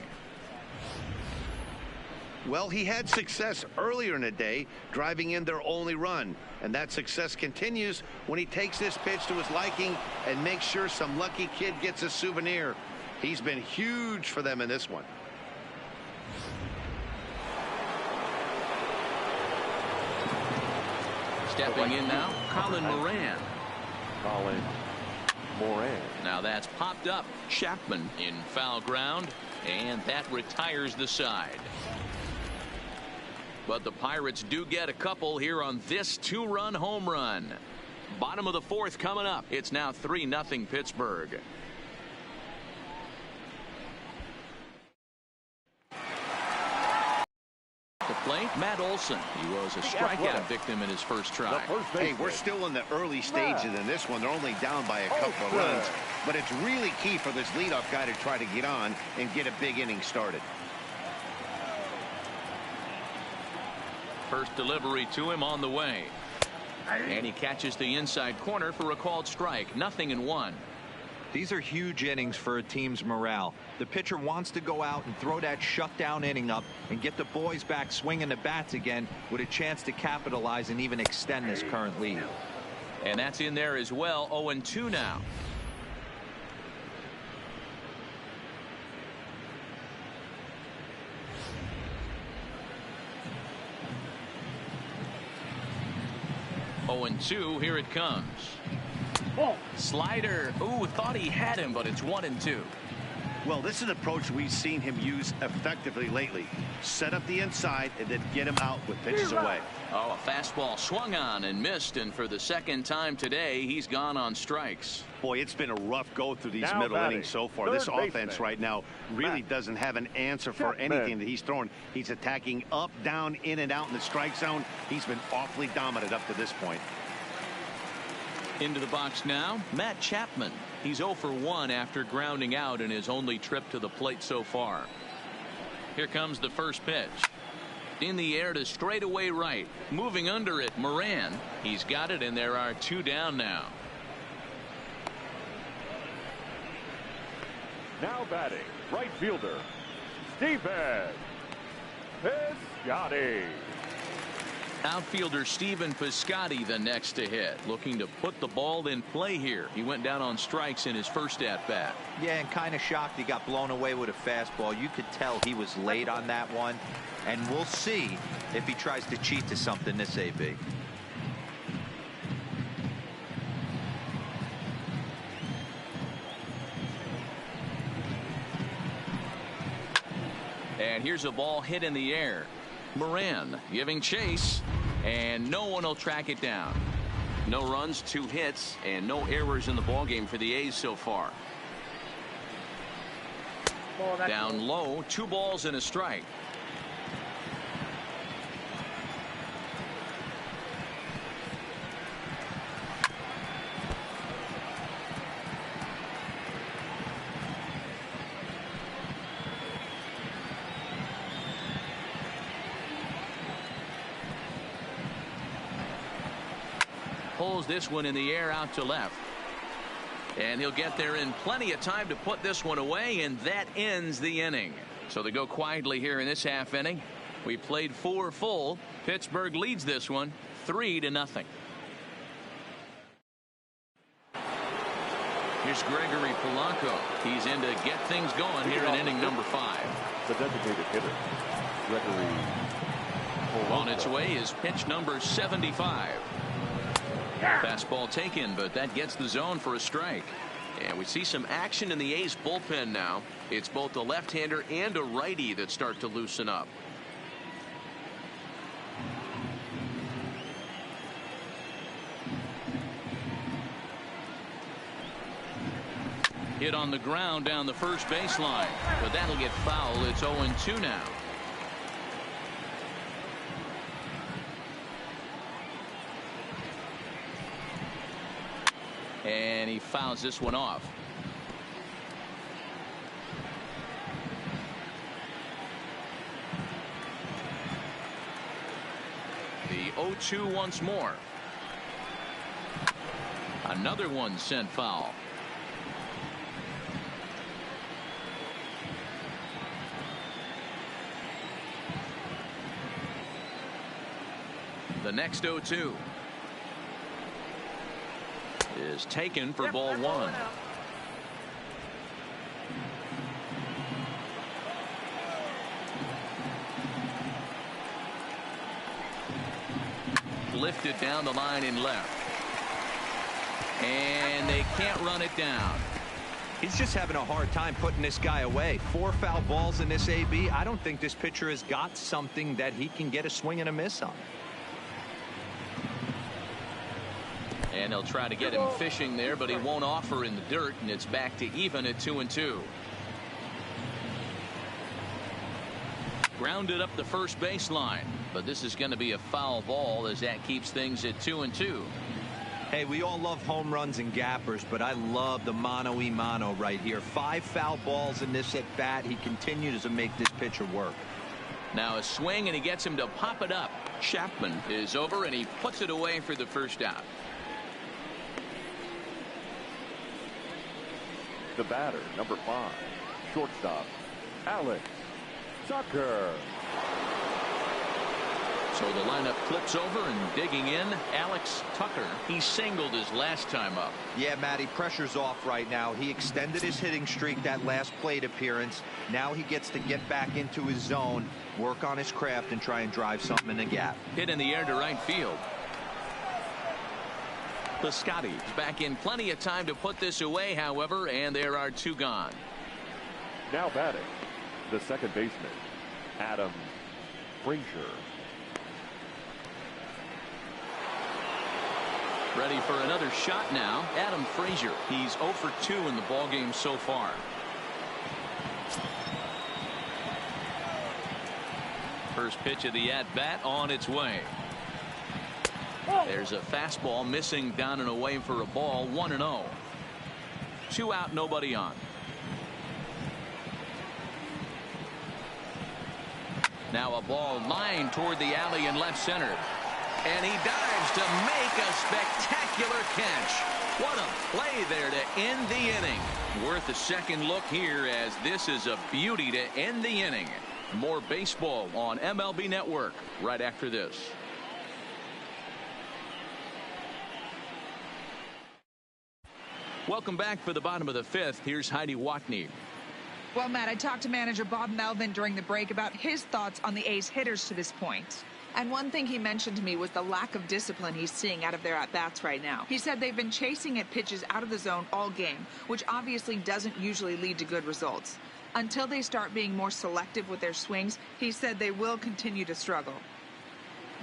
Well, he had success earlier in the day, driving in their only run. And that success continues when he takes this pitch to his liking and makes sure some lucky kid gets a souvenir. He's been huge for them in this one. Stepping in now, Colin Moran. Colin Moran. Now that's popped up. Chapman in foul ground, and that retires the side. But the Pirates do get a couple here on this 2-run home run. Bottom of the 4th coming up. It's now 3-0 Pittsburgh. The plate, Matt Olson. He was a strikeout victim in his first try. Hey, we're still in the early stages in this one. They're only down by a couple of runs. But it's really key for this leadoff guy to try to get on and get a big inning started. First delivery to him on the way. And he catches the inside corner for a called strike. 0-1. These are huge innings for a team's morale. The pitcher wants to go out and throw that shutdown inning up and get the boys back swinging the bats again with a chance to capitalize and even extend this current lead. And that's in there as well. 0-2 now. Oh, and 2, here it comes. Slider. Ooh, thought he had him, but it's 1-2. Well, this is an approach we've seen him use effectively lately. Set up the inside and then get him out with pitches away. Oh, a fastball swung on and missed, and for the second time today, he's gone on strikes. Boy, it's been a rough go through these Now middle batting, innings so far. third This offense baseman. right now really doesn't have an answer for anything that he's throwing. He's attacking up, down, in and out in the strike zone. He's been awfully dominant up to this point. Into the box now, Matt Chapman. He's 0 for 1 after grounding out in his only trip to the plate so far. Here comes the first pitch. In the air to straightaway right. Moving under it, Moran. He's got it, and there are 2 down now. Now batting, right fielder, Steven Piscotty. Outfielder Steven Piscotty the next to hit, looking to put the ball in play here. He went down on strikes in his first at bat. Yeah, and kind of shocked he got blown away with a fastball. You could tell he was late on that one, and we'll see if he tries to cheat to something this AB. And here's a ball hit in the air. Moran giving chase, and no one will track it down. No runs, 2 hits, and no errors in the ballgame for the A's so far. Down low, 2 balls and a strike. Pulls this one in the air out to left. And he'll get there in plenty of time to put this one away, and that ends the inning. So they go quietly here in this half inning. We played 4 full. Pittsburgh leads this one 3-0. Here's Gregory Polanco. He's in to get things going here in inning number 5. The designated hitter, Gregory Polanco. On its way is pitch number 75. Fastball taken, but that gets the zone for a strike. And we see some action in the A's bullpen now. It's both a left-hander and a righty that start to loosen up. Hit on the ground down the first baseline, but that'll get foul. It's 0-2 now. And he fouls this one off. The 0-2 once more. Another one sent foul. The next 0-2 is taken for ball 1. Lifted down the line in left. And they can't run it down. He's just having a hard time putting this guy away. 4 foul balls in this AB. I don't think this pitcher has got something that he can get a swing and a miss on. And they'll try to get him fishing there, but he won't offer in the dirt, and it's back to even at 2-2. Grounded up the first baseline, but this is going to be a foul ball as that keeps things at 2-2. Hey, we all love home runs and gappers, but I love the mano-y-mano right here. 5 foul balls in this at bat. He continues to make this pitcher work. Now a swing, and he gets him to pop it up. Chapman is over, and he puts it away for the first out. The batter, number 5, shortstop, Alex Tucker. So the lineup flips over, and digging in, Alex Tucker. He singled his last time up. Yeah, Matty, pressure's off right now. He extended his hitting streak that last plate appearance. Now he gets to get back into his zone, work on his craft, and try and drive something in the gap. Hit in the air to right field. Piscotty is back in plenty of time to put this away, however, and there are 2 gone. Now batting, the second baseman, Adam Frazier. Ready for another shot now. Adam Frazier. He's 0 for 2 in the ballgame so far. First pitch of the at-bat on its way. There's a fastball missing down and away for a ball. 1-0. 2 out, nobody on. Now a ball lined toward the alley in left center. And he dives to make a spectacular catch. What a play there to end the inning. Worth a second look here, as this is a beauty to end the inning. More baseball on MLB Network right after this. Welcome back for the bottom of the 5th. Here's Heidi Watney. Well, Matt, I talked to manager Bob Melvin during the break about his thoughts on the A's hitters to this point. And one thing he mentioned to me was the lack of discipline he's seeing out of their at-bats right now. He said they've been chasing at pitches out of the zone all game, which obviously doesn't usually lead to good results. Until they start being more selective with their swings, he said they will continue to struggle.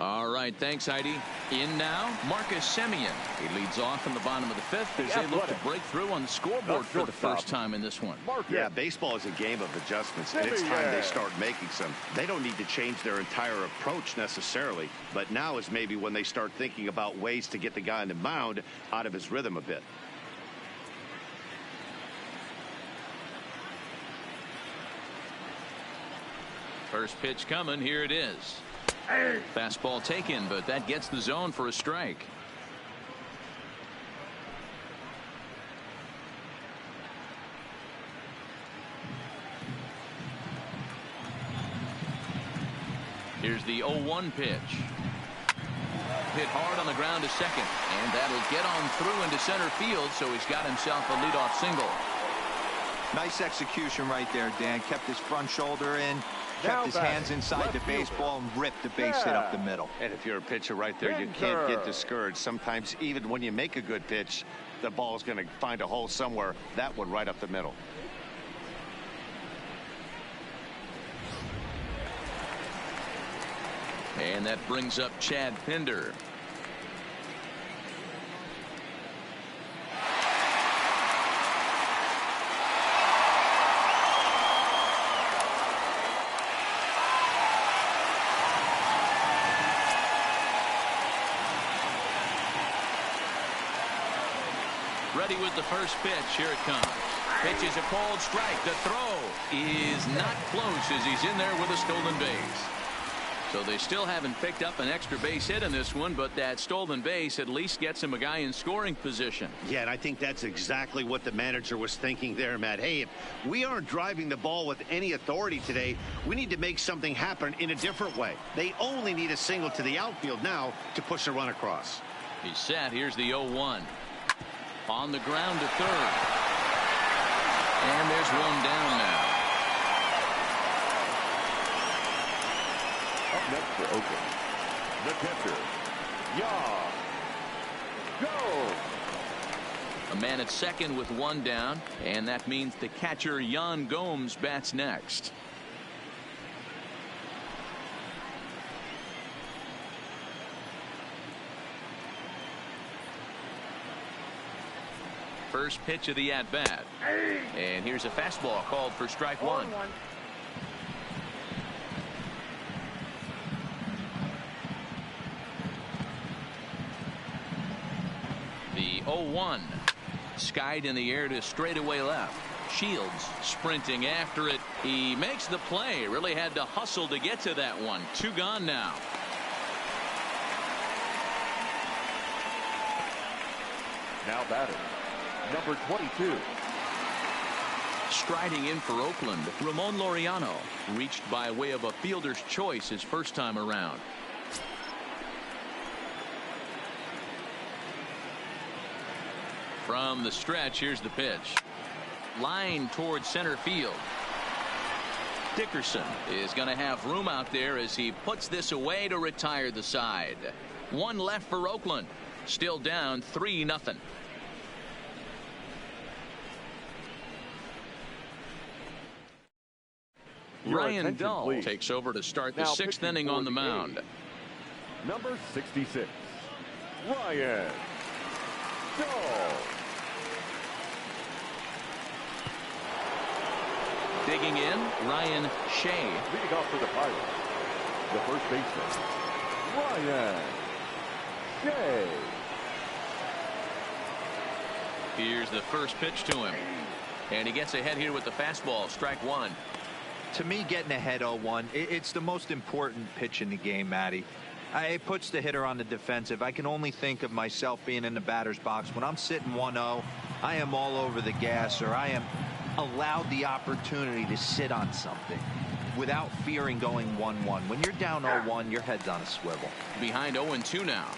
All right, thanks, Heidi. In now, Marcus Semien. He leads off in the bottom of the 5th as they look to break through on the scoreboard for the first time in this one. Yeah, baseball is a game of adjustments, and it's time they start making some. They don't need to change their entire approach necessarily, but now is maybe when they start thinking about ways to get the guy on the mound out of his rhythm a bit. First pitch coming. Here it is. Fastball taken, but that gets the zone for a strike. Here's the 0-1 pitch. Hit hard on the ground to second, and that'll get on through into center field, so he's got himself a leadoff single. Nice execution right there, Dan. Kept his front shoulder in, kept his hands inside the baseball, and ripped the base hit up the middle. And if you're a pitcher right there, you can't get discouraged. Sometimes even when you make a good pitch, the ball's going to find a hole somewhere. That one right up the middle. And that brings up Chad Pinder. Ready with the first pitch. Here it comes. Pitch is a called strike. The throw is not close as he's in there with a stolen base. So they still haven't picked up an extra base hit in this one, but that stolen base at least gets him a guy in scoring position. Yeah, and I think that's exactly what the manager was thinking there, Matt. Hey, if we aren't driving the ball with any authority today, we need to make something happen in a different way. They only need a single to the outfield now to push a run across. He's set. Here's the 0-1. On the ground to third. And there's one down now. Up next for Oakland, the catcher, Go. A man at second with one down, and that means the catcher Yan Gomes bats next. First pitch of the at-bat. And here's a fastball called for strike one. The 0-1. Skied in the air to straightaway left. Shields sprinting after it. He makes the play. Really had to hustle to get to that one. 2 gone now. Now batting, number 22. Striding in for Oakland, Ramon Laureano reached by way of a fielder's choice his first time around. From the stretch, here's the pitch. Line towards center field. Dickerson is going to have room out there as he puts this away to retire the side. One left for Oakland. Still down 3-0. Ryan Dull takes over to start the sixth inning on the mound. Number 66, Ryan Dull. Digging in, Ryan Shea. Leading off for the Pirates, the first baseman, Ryan Shea. Here's the first pitch to him. And he gets ahead here with the fastball, strike one. To me, getting ahead 0-1, it's the most important pitch in the game, Matty. It puts the hitter on the defensive. I can only think of myself being in the batter's box. When I'm sitting 1-0, I am all over the gas, or I am allowed the opportunity to sit on something without fearing going 1-1. When you're down 0-1, your head's on a swivel. Behind 0-2 now.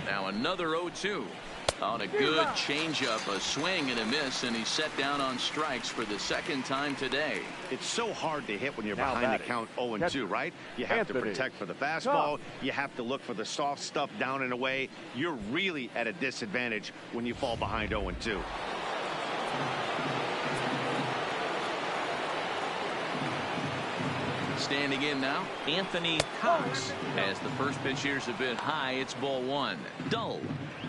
Now another 0-2 on a good changeup, a swing and a miss, and he's set down on strikes for the second time today. It's so hard to hit when you're behind the count 0-2, right? You have to protect for the fastball. You have to look for the soft stuff down and away. You're really at a disadvantage when you fall behind 0-2. Standing in now, Anthony Cox. As the first pitch here's a bit high, it's ball one. Dull.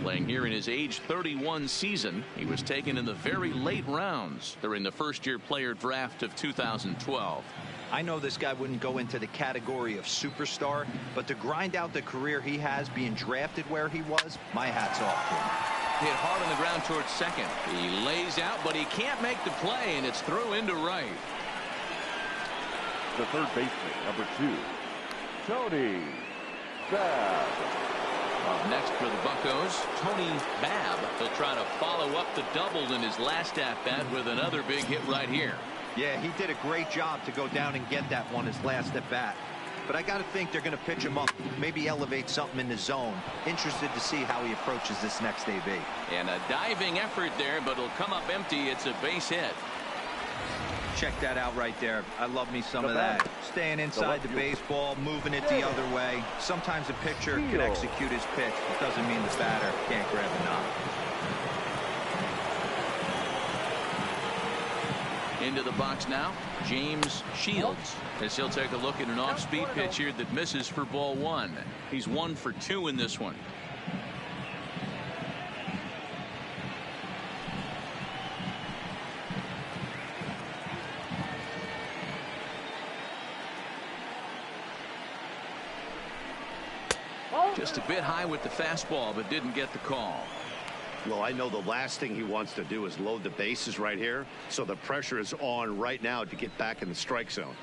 Playing here in his age 31 season. He was taken in the very late rounds during the first-year player draft of 2012. I know this guy wouldn't go into the category of superstar, but to grind out the career he has being drafted where he was, my hat's off to him. Hit hard on the ground towards second. He lays out, but he can't make the play, and it's through into right. The third baseman, number 2, Tony Babb. Up next for the Buccos, Tony Babb. He'll try to follow up the double in his last at-bat with another big hit right here. Yeah, he did a great job to go down and get that one his last at-bat. But I got to think they're going to pitch him up, maybe elevate something in the zone. Interested to see how he approaches this next AB. And a diving effort there, but it'll come up empty. It's a base hit. Check that out right there. I love me some of that. Staying inside the baseball, moving it the other way. Sometimes a pitcher can execute his pitch. It doesn't mean the batter can't grab a knob. Into the box now, James Shields, as he'll take a look at an off-speed pitch here that misses for ball one. He's 1 for 2 in this one. Just a bit high with the fastball, but didn't get the call. Well, I know the last thing he wants to do is load the bases right here, so the pressure is on right now to get back in the strike zone.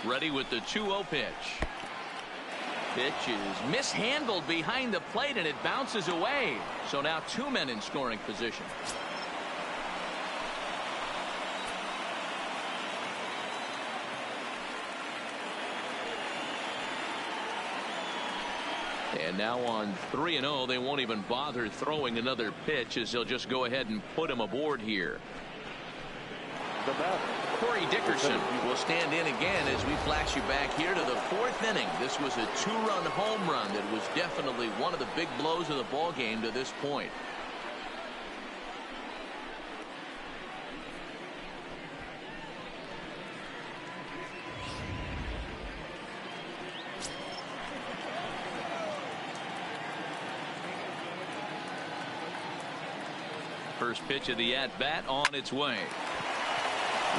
Ready with the 2-0 pitch. Pitch is mishandled behind the plate, and it bounces away. So now 2 men in scoring position. And now on 3-0, they won't even bother throwing another pitch, as they'll just go ahead and put him aboard here. Corey Dickerson will stand in again as we flash you back here to the 4th inning. This was a 2-run home run that was definitely one of the big blows of the ball game to this point. first pitch of the at-bat on its way.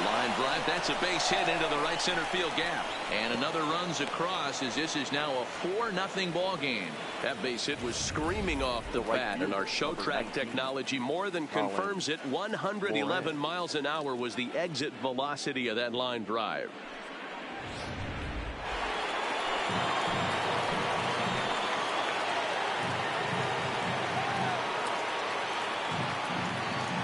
Line drive. That's a base hit into the right center field gap. And another runs across as this is now a 4-0 ball game. That base hit was screaming off the bat, and our show track technology more than confirms it. 111 miles an hour was the exit velocity of that line drive.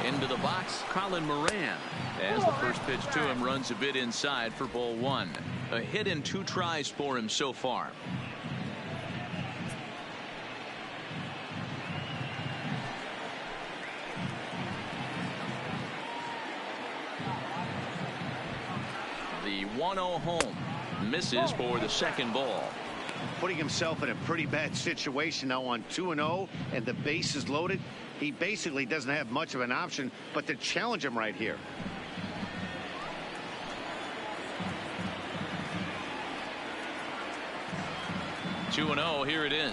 Into the box, Colin Moran. As the first pitch to him runs a bit inside for ball 1. A hit in 2 tries for him so far. The 1-0 home misses for the second ball. Putting himself in a pretty bad situation now on 2-0 and the base is loaded. He basically doesn't have much of an option but to challenge him right here. Two 2-0, here it is.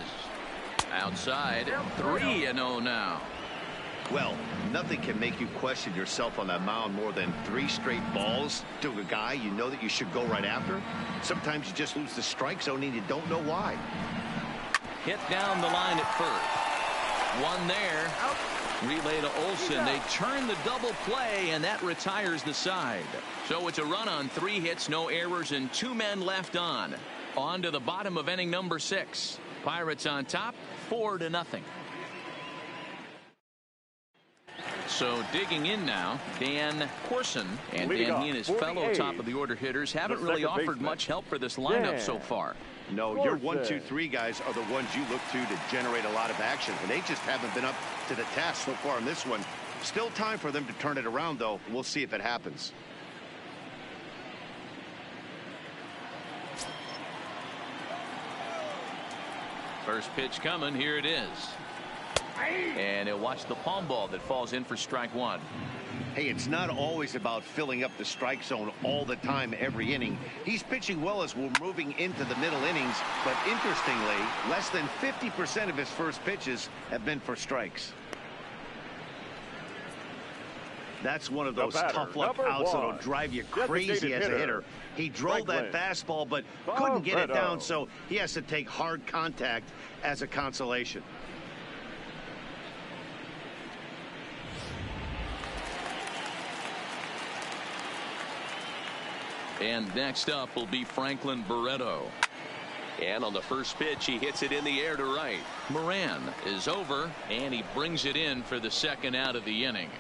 Outside, 3-0 now. Well, nothing can make you question yourself on that mound more than 3 straight balls to a guy you know that you should go right after. Sometimes you just lose the strike zone and you don't know why. Hit down the line at first. One there. Relay to Olsen. They turn the double play, and that retires the side. So it's a run on 3 hits, no errors, and 2 men left on. On to the bottom of inning number 6. Pirates on top, 4-0. So digging in now, Dan Corson. And Dan, he and his fellow top of the order hitters haven't really offered much help for this lineup so far. No, your 1, 2, 3 guys are the ones you look to generate a lot of action, and they just haven't been up to the task so far in this one. Still time for them to turn it around, though. We'll see if it happens. First pitch coming. Here it is. And he'll watch the palm ball that falls in for strike 1. Hey, it's not always about filling up the strike zone all the time every inning. He's pitching well as we're moving into the middle innings, but interestingly, less than 50% of his first pitches have been for strikes. That's one of those tough luck outs that'll drive you crazy as a hitter. He drove that fastball but couldn't get it down, so he has to take hard contact as a consolation. And next up will be Franklin Barreto. And on the first pitch, he hits it in the air to right. Moran is over, and he brings it in for the second out of the inning.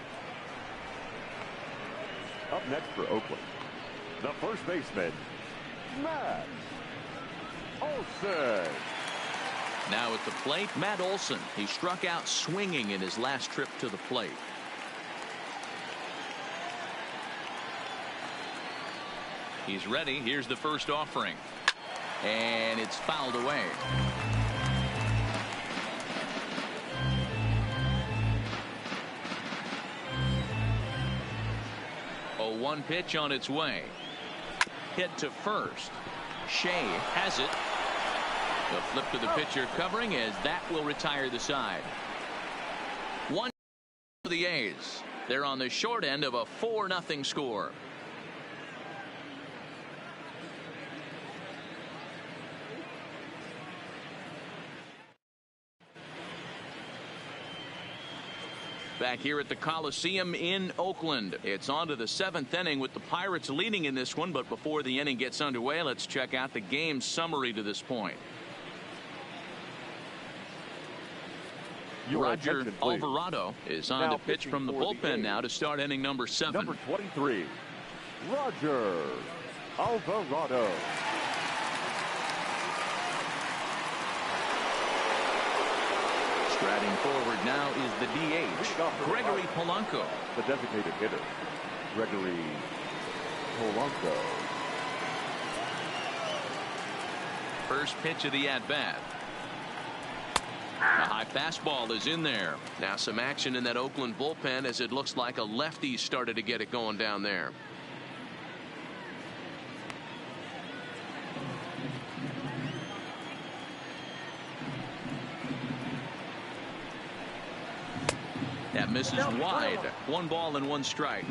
Up next for Oakland, the first baseman, Matt Olson. Now at the plate, Matt Olson. He struck out swinging in his last trip to the plate. He's ready. Here's the first offering. And it's fouled away. A 1 pitch on its way. Hit to first. Shea has it. The flip to the pitcher covering as that will retire the side. 1 for the A's. They're on the short end of a 4-0 score. Back here at the Coliseum in Oakland. It's on to the 7th inning with the Pirates leading in this one. But before the inning gets underway, let's check out the game summary to this point. Roger Alvarado is on to pitch from the bullpen now to start inning number 7. Number 23, Roger Alvarado. Striding forward now is the DH, Gregory Polanco. The designated hitter, Gregory Polanco. First pitch of the at-bat. A high fastball is in there. Now some action in that Oakland bullpen as it looks like a lefty started to get it going down there. That misses wide. 1 ball and 1 strike.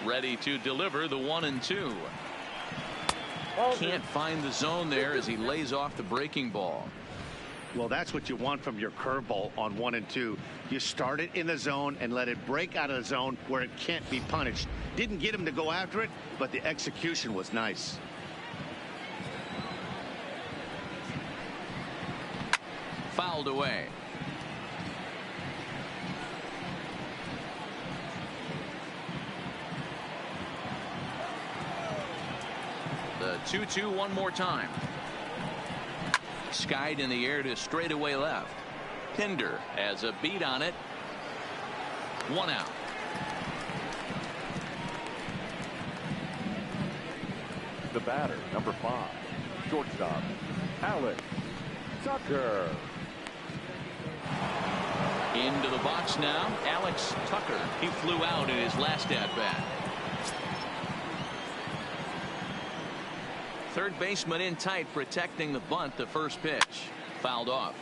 Ready to deliver the 1-2. Can't find the zone there as he lays off the breaking ball. Well, that's what you want from your curveball on 1 and 2. You start it in the zone and let it break out of the zone where it can't be punished. Didn't get him to go after it, but the execution was nice. Fouled away. The 2-2 one more time. Skied in the air to straightaway left. Pinder has a beat on it. 1 out. The batter, number 5, shortstop, Alex Tucker. Into the box now, Alex Tucker. He flew out in his last at-bat. Third baseman in tight, protecting the bunt. The first pitch fouled off.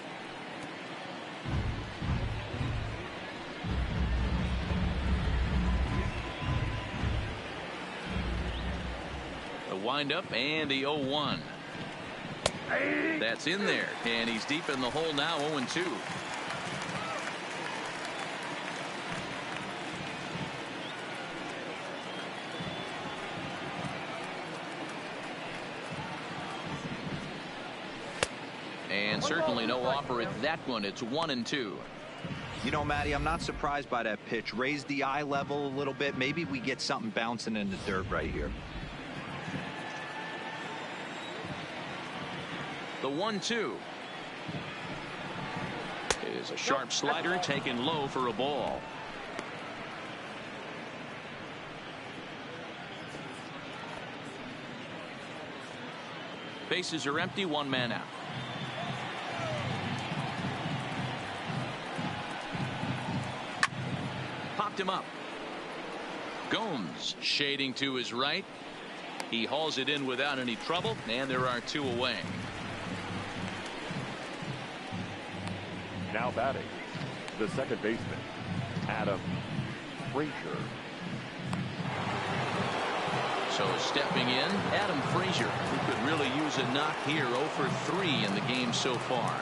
The windup and the 0-1. That's in there, and he's deep in the hole now. 0-2. And certainly no offer at that one. It's 1-2. You know, Matty, I'm not surprised by that pitch. Raise the eye level a little bit. Maybe we get something bouncing in the dirt right here. The 1-2 is a sharp slider taken low for a ball. Bases are empty. 1 man out. Popped him up. Gomes shading to his right. He hauls it in without any trouble, and there are 2 away. Now batting, the second baseman, Adam Frazier. So stepping in, Adam Frazier, who could really use a knock here. 0 for 3 in the game so far.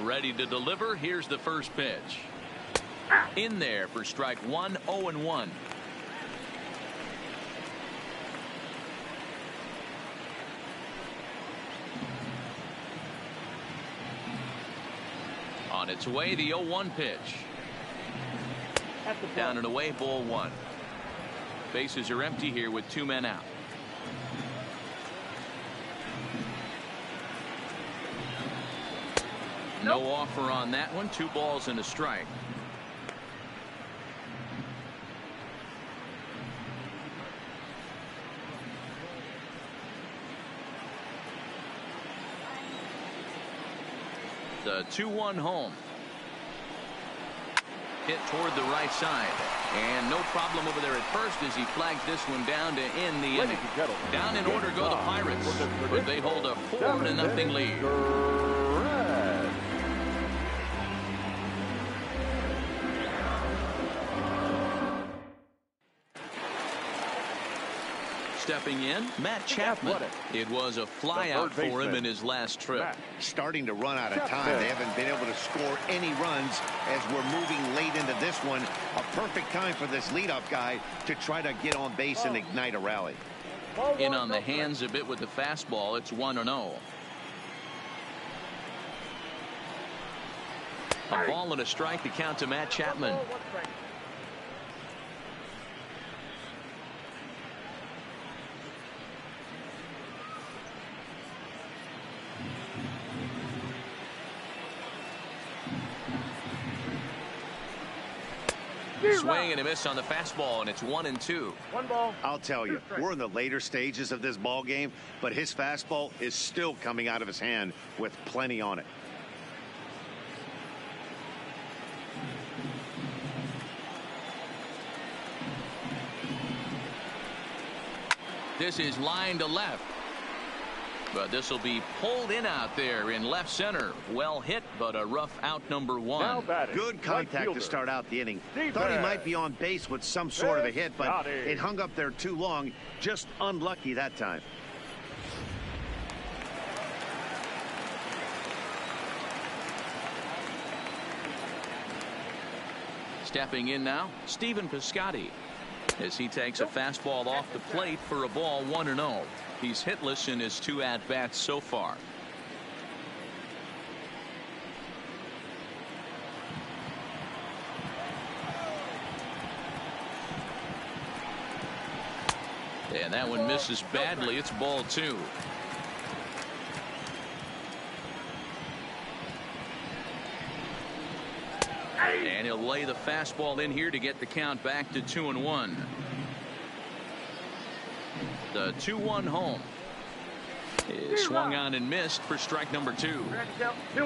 Ready to deliver. Here's the first pitch. In there for strike 1. 0-1. On its way, the 0-1 pitch. Down and away, ball 1. Bases are empty here with 2 men out. No offer on that one. 2 balls and a strike. The 2-1 home. Hit toward the right side. And no problem over there at first as he flags this one down to end the inning. Down in order go the Pirates, but they hold a 4-0 lead. Stepping in, Matt Chapman. It was a flyout for him in his last trip. Starting to run out of time. They haven't been able to score any runs as we're moving late into this one. A perfect time for this leadoff guy to try to get on base and ignite a rally. In on the hands a bit with the fastball. It's 1-0. A ball and a strike to count to Matt Chapman. Swing and a miss on the fastball, and it's 1-2. 1 ball. I'll tell you, we're in the later stages of this ball game, but his fastball is still coming out of his hand with plenty on it. This is line to left. But this will be pulled in out there in left center. Well hit, but a rough out, number 1. Good contact to start out the inning. Thought he might be on base with some sort of a hit, but it hung up there too long. Just unlucky that time. Stepping in now, Stephen Piscotty, as he takes a fastball off the plate for a ball, 1-0. He's hitless in his 2 at-bats so far. And that one misses badly. It's ball 2. And he'll lay the fastball in here to get the count back to 2-1. The 2-1 home is swung on and missed for strike number 2.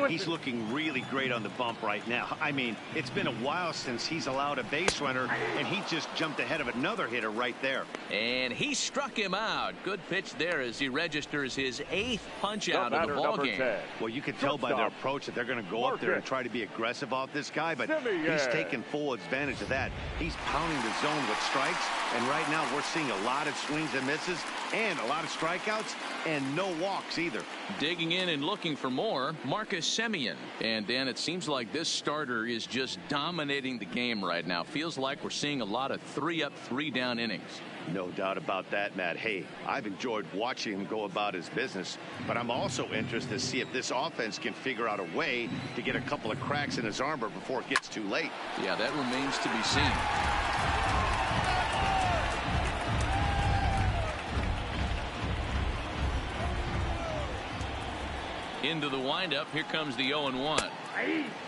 He's looking really great on the bump right now. I mean, it's been a while since he's allowed a base runner, and he just jumped ahead of another hitter right there. And he struck him out. Good pitch there as he registers his 8th punch out of the ball game. Well, you can tell by their approach that they're going to go up there and try to be aggressive off this guy, but he's taking full advantage of that. He's pounding the zone with strikes, and right now we're seeing a lot of swings and misses and a lot of strikeouts and no walks either. Digging in and looking for more, Marcus Semien. And Dan, it seems like this starter is just dominating the game right now. Feels like we're seeing a lot of 3-up, 3-down innings. No doubt about that, Matt. Hey, I've enjoyed watching him go about his business, but I'm also interested to see if this offense can figure out a way to get a couple of cracks in his armor before it gets too late. Yeah, that remains to be seen. Into the windup. Here comes the 0-1.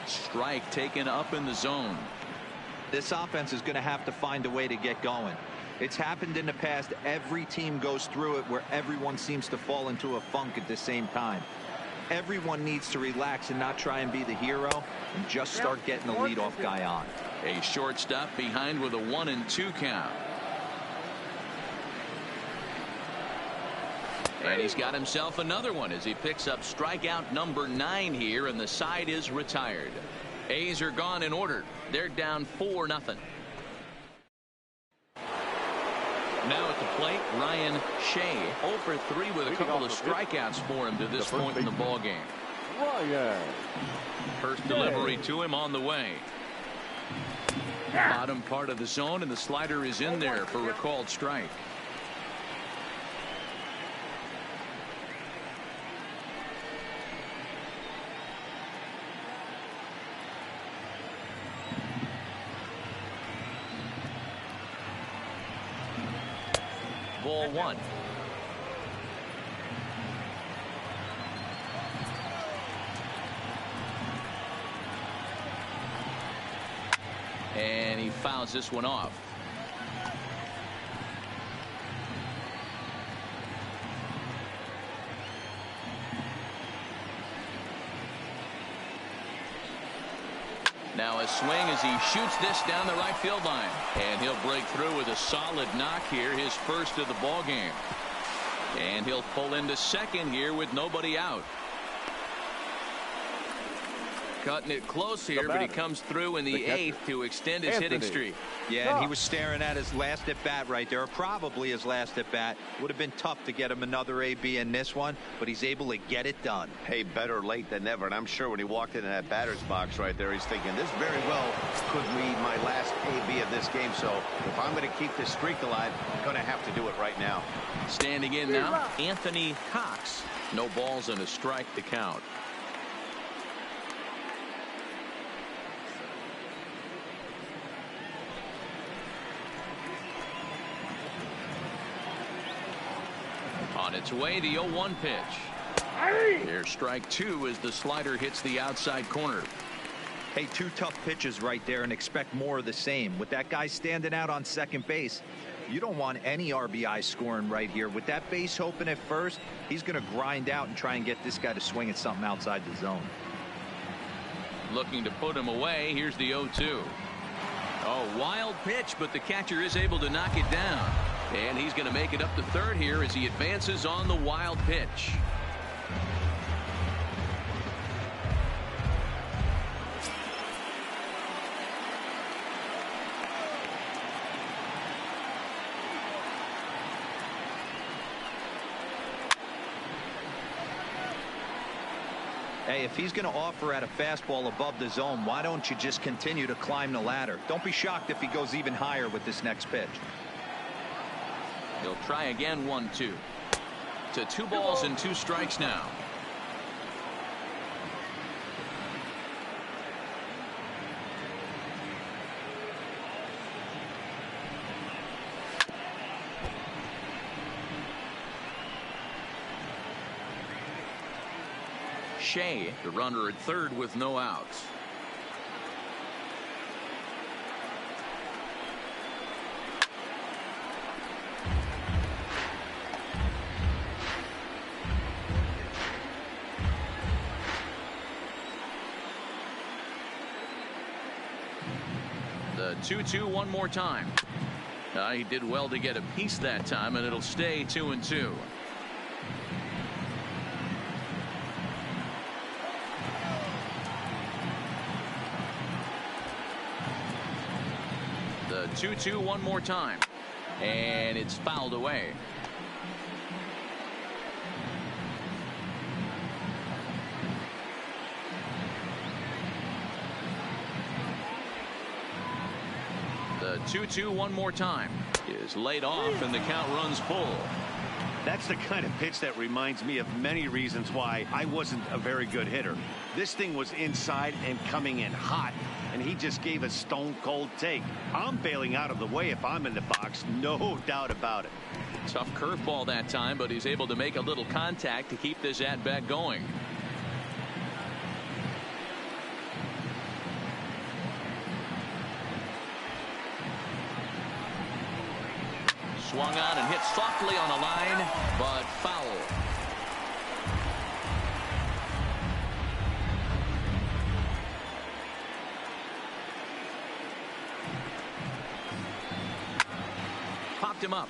Strike taken up in the zone. This offense is going to have to find a way to get going. It's happened in the past. Every team goes through it where everyone seems to fall into a funk at the same time. Everyone needs to relax and not try and be the hero and just start getting the leadoff guy on. A shortstop behind with a 1-2 count. And he's got himself another one as he picks up strikeout number 9 here, and the side is retired. A's are gone in order. They're down 4-0. Now at the plate, Ryan Shea, 0 for 3 with a couple of strikeouts for him to this point in the ball game. First delivery to him on the way. Bottom part of the zone, and the slider is in there for a called strike. Ball 1. And he fouls this one off. Now a swing as he shoots this down the right field line, and he'll break through with a solid knock here, his first of the ball game. And he'll pull into second here with nobody out. Cutting it close here, but he comes through in the 8th to extend his hitting streak. Yeah, and he was staring at his last at bat right there, or probably his last at bat. Would have been tough to get him another AB in this one, but he's able to get it done. Hey, better late than never. And I'm sure when he walked into that batter's box right there, he's thinking this very well could be my last AB of this game. So if I'm going to keep this streak alive, I'm going to have to do it right now. Standing in now, Anthony Cox. No balls and a strike to count. On its way, the 0-1 pitch. Here's strike 2 as the slider hits the outside corner. Hey, 2 tough pitches right there, and expect more of the same. With that guy standing out on second base, you don't want any RBI scoring right here. With that base open at first, he's going to grind out and try and get this guy to swing at something outside the zone. Looking to put him away. Here's the 0-2. Oh, wild pitch, but the catcher is able to knock it down. And he's going to make it up to third here as he advances on the wild pitch. Hey, if he's going to offer at a fastball above the zone, why don't you just continue to climb the ladder? Don't be shocked if he goes even higher with this next pitch. He'll try again. 1-2 to 2 balls and 2 strikes now. Shea, the runner at third with no outs. The 2-2 one more time. He did well to get a piece that time, and it'll stay 2-2. The 2-2 one more time, and it's fouled away. The 2-2 one more time is laid off, and the count runs full. That's the kind of pitch that reminds me of many reasons why I wasn't a very good hitter. This thing was inside and coming in hot, and he just gave a stone cold take. I'm bailing out of the way if I'm in the box, no doubt about it. Tough curveball that time, but he's able to make a little contact to keep this at bat going. Swung on and hit softly on the line, but foul. Popped him up.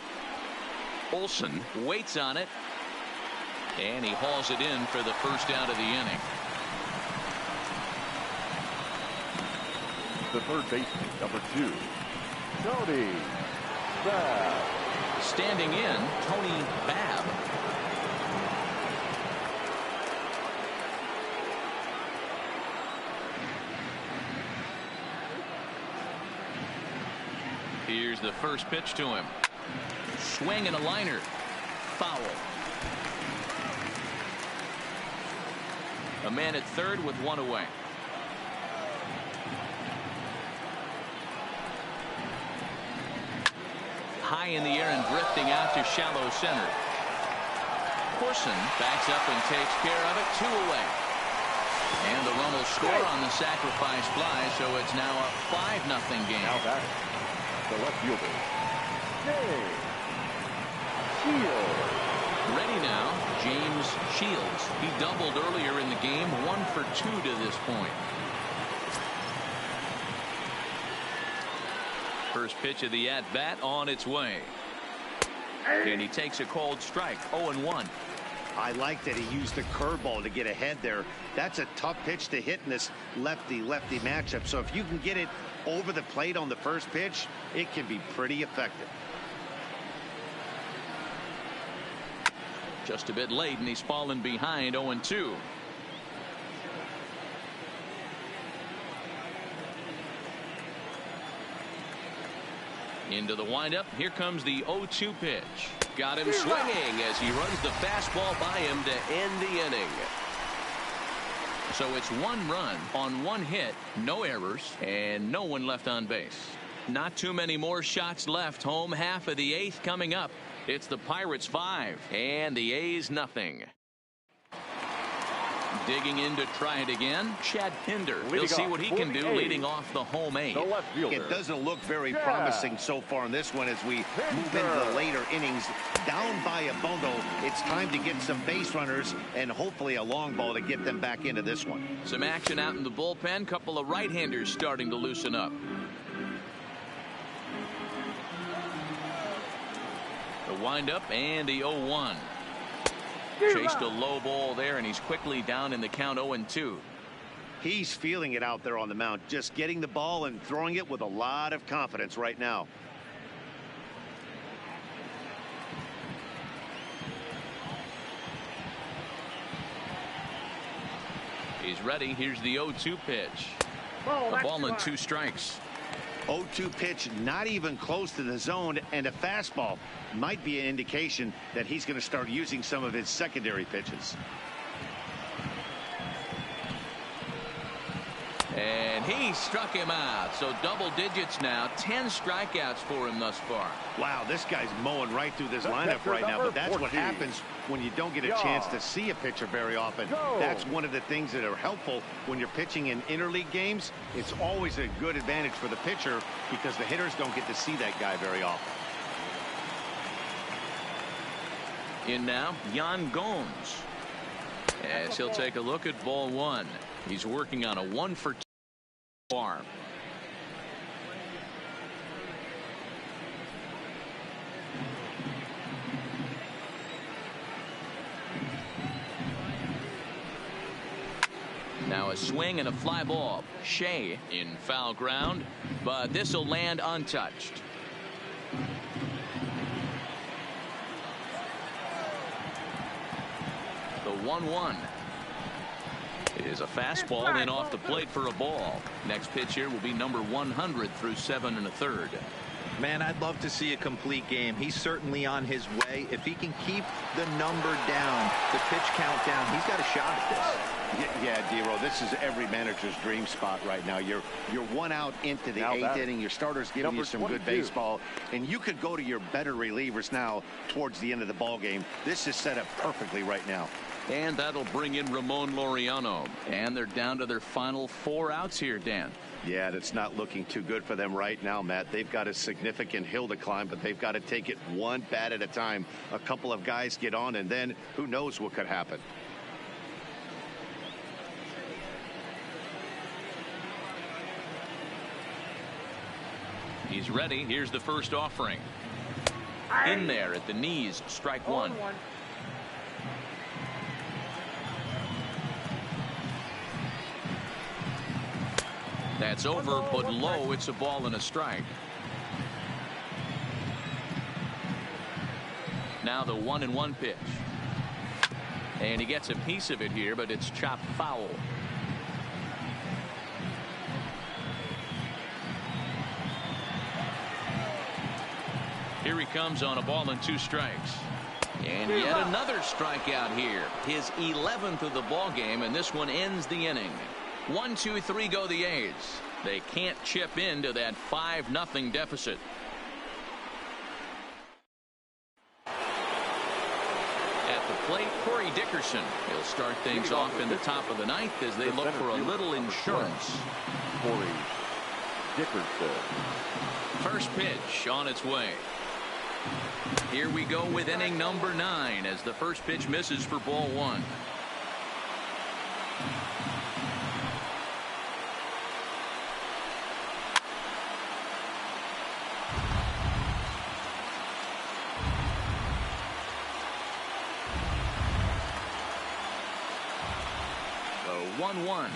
Olsen waits on it, and he hauls it in for the first out of the inning. The third baseman, number 2, Tony Babb. Standing in, Tony Babb. Here's the first pitch to him. Swing and a liner. Foul. A man at third with one away. High in the air and drifting out to shallow center. Corson backs up and takes care of it. 2 away. And the run will score on the sacrifice fly, so it's now a 5-0 game. Now back, the left fielder, James Shields. Ready now, James Shields. He doubled earlier in the game, 1 for 2 to this point. First pitch of the at-bat on its way. And he takes a cold strike. 0-1. I like that he used the curveball to get ahead there. That's a tough pitch to hit in this lefty-lefty matchup. So if you can get it over the plate on the first pitch, it can be pretty effective. Just a bit late, and he's fallen behind. 0-2. Into the windup. Here comes the 0-2 pitch. Got him swinging as he runs the fastball by him to end the inning. So it's 1 run on 1 hit, no errors, and no one left on base. Not too many more shots left. Home half of the 8th coming up. It's the Pirates 5 and the A's nothing. Digging in to try it again, Chad Pinder. We'll see what he can do leading off the home 8. The left fielder. It doesn't look very promising so far in this one as we move into the later innings. Down by a bundle, it's time to get some base runners and hopefully a long ball to get them back into this one. Some action out in the bullpen. Couple of right-handers starting to loosen up. The windup and the 0-1. Chased a low ball there, and he's quickly down in the count 0-2. He's feeling it out there on the mound, just getting the ball and throwing it with a lot of confidence right now. He's ready. Here's the 0-2 pitch. A ball and 2 strikes. 0-2 pitch, not even close to the zone, and a fastball might be an indication that he's going to start using some of his secondary pitches. And he struck him out. So double digits now. 10 strikeouts for him thus far. Wow, this guy's mowing right through this lineup right now. But that's what happens when you don't get a chance to see a pitcher very often. That's one of the things that are helpful when you're pitching in interleague games. It's always a good advantage for the pitcher because the hitters don't get to see that guy very often. In now, Yan Gomes. As he'll take a look at ball 1. He's working on a 1-for-2 arm. Now a swing and a fly ball. Shea in foul ground, but this will land untouched. The 1-1. It is a fastball and off the plate for a ball. Next pitch here will be number 100 through 7 1/3. Man, I'd love to see a complete game. He's certainly on his way. If he can keep the number down, the pitch count down, he's got a shot at this. Yeah, D-Roll, this is every manager's dream spot right now. You're 1 out into the 8th inning. Your starter's giving you some good baseball, and you could go to your better relievers now towards the end of the ball game. This is set up perfectly right now. And that'll bring in Ramon Laureano. And they're down to their final 4 outs here, Dan. Yeah, that's not looking too good for them right now, Matt. They've got a significant hill to climb, but they've got to take it one bat at a time. A couple of guys get on, and then who knows what could happen. He's ready. Here's the first offering. In there at the knees, strike 1. That's over, but low. It's a ball and a strike. Now the 1-1 pitch. And he gets a piece of it here, but it's chopped foul. Here he comes on a ball and 2 strikes. And yet another strikeout here. His 11th of the ball game, and this one ends the inning. 1, 2, 3 go the A's. They can't chip into that 5-0 deficit. At the plate, Corey Dickerson. He'll start things off in the top of the 9th as they look for a little insurance. Corey Dickerson. First pitch on its way. Here we go with inning number 9 as the first pitch misses for ball 1. The 1-1.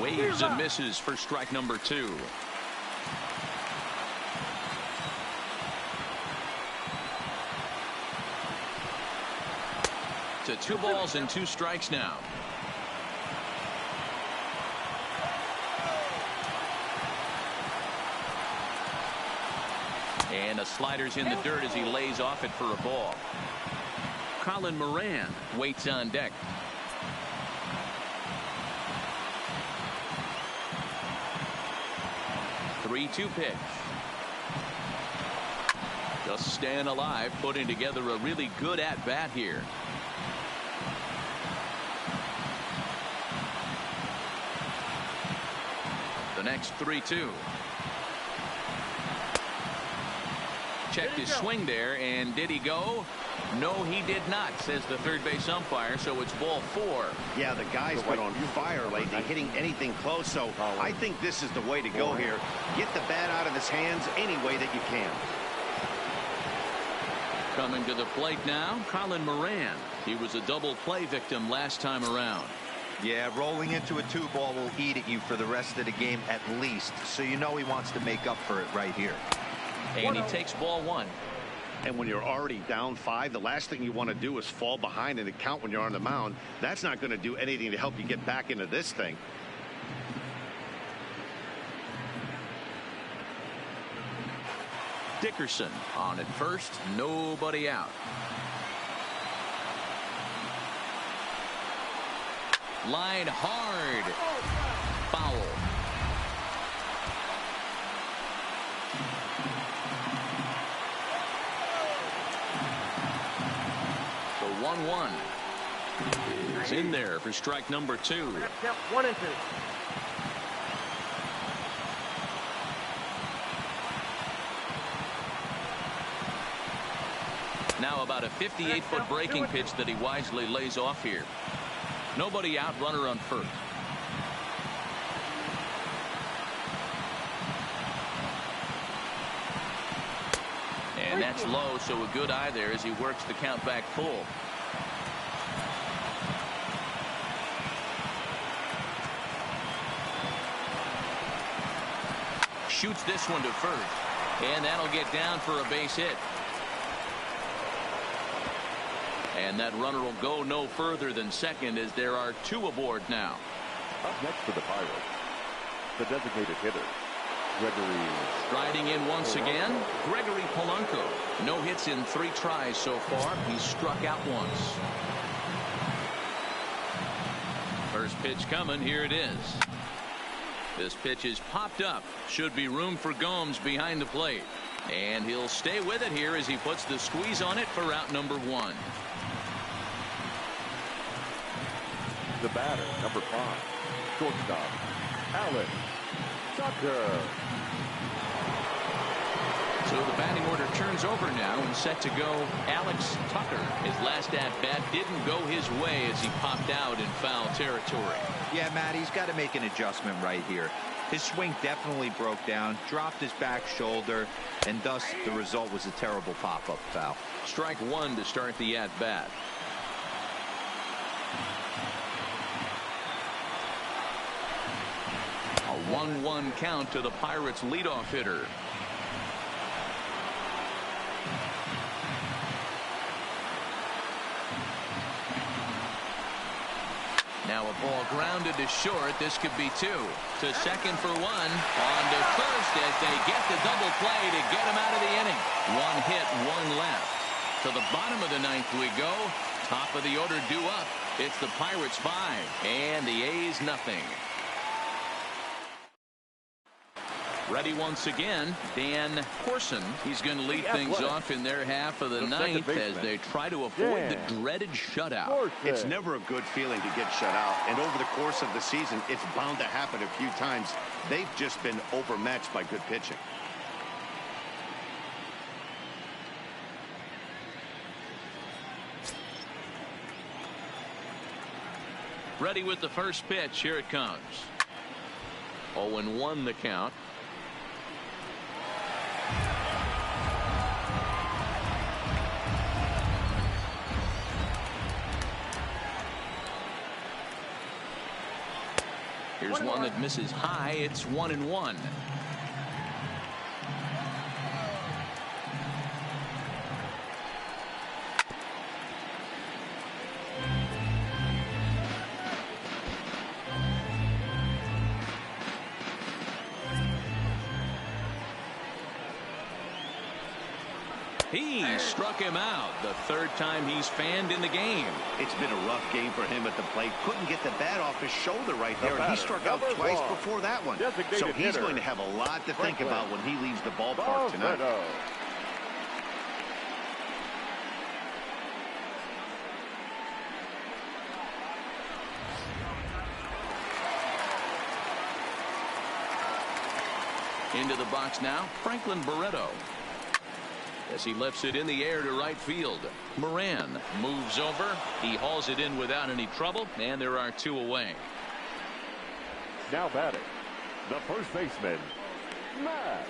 Waves and misses for strike number 2. To 2 balls and 2 strikes now. And a slider's in the dirt as he lays off it for a ball. Colin Moran waits on deck. The 3-2 pitch. Just staying alive, putting together a really good at-bat here. The next 3-2. Checked his swing there, and did he go? No, he did not, says the third base umpire, so it's ball 4. Yeah, the guy's been on fire lately, hitting anything close, so I think this is the way to go here. Get the bat out of his hands any way that you can. Coming to the plate now, Colin Moran. He was a double play victim last time around. Yeah, rolling into a 2-ball will eat at you for the rest of the game at least, so you know he wants to make up for it right here. And he takes ball 1. And when you're already down 5, the last thing you want to do is fall behind in the count when you're on the mound. That's not going to do anything to help you get back into this thing. Dickerson on at first, nobody out. Line hard. Foul. So 1-1. He's in there for strike number 2. 1 and 2. Now about a 58-foot breaking pitch that he wisely lays off here. Nobody out, runner on first. And that's low, so a good eye there as he works the count back full. Shoots this one to first, and that'll get down for a base hit. And that runner will go no further than second as there are 2 aboard now. Up next for the Pirates, the designated hitter, Gregory. Striding in once again, Gregory Polanco. No hits in 3 tries so far. He's struck out once. First pitch coming. Here it is. This pitch is popped up. Should be room for Gomes behind the plate. And he'll stay with it here as he puts the squeeze on it for out number 1. The batter, number 5, shortstop, Alex Tucker. So the batting order turns over now and set to go Alex Tucker. His last at-bat didn't go his way as he popped out in foul territory. Yeah, Matt, he's got to make an adjustment right here. His swing definitely broke down, dropped his back shoulder, and thus the result was a terrible pop-up foul. Strike 1 to start the at-bat. A 1-1 count to the Pirates leadoff hitter. Now a ball grounded to short. This could be 2. To second for 1. On to first as they get the double play to get him out of the inning. 1 hit, 1 left. To the bottom of the 9th we go. Top of the order due up. It's the Pirates 5 and the A's nothing. Ready once again, Dan Corson. He's going to lead things off in their half of the 9th as they try to avoid the dreaded shutout. It's never a good feeling to get shut out, and over the course of the season, it's bound to happen a few times. They've just been overmatched by good pitching. Ready with the first pitch. Here it comes. 0-1 the count. Here's one that misses high. It's 1-1. He struck him out the 3rd time he's fanned in the game. It's been a rough game for him at the plate. Couldn't get the bat off his shoulder right there. And he struck out twice before that one. So he's going to have a lot to think about when he leaves the ballpark tonight. Into the box now, Franklin Barreto. As he lifts it in the air to right field. Moran moves over. He hauls it in without any trouble, and there are 2 away. Now batting, the first baseman, Matt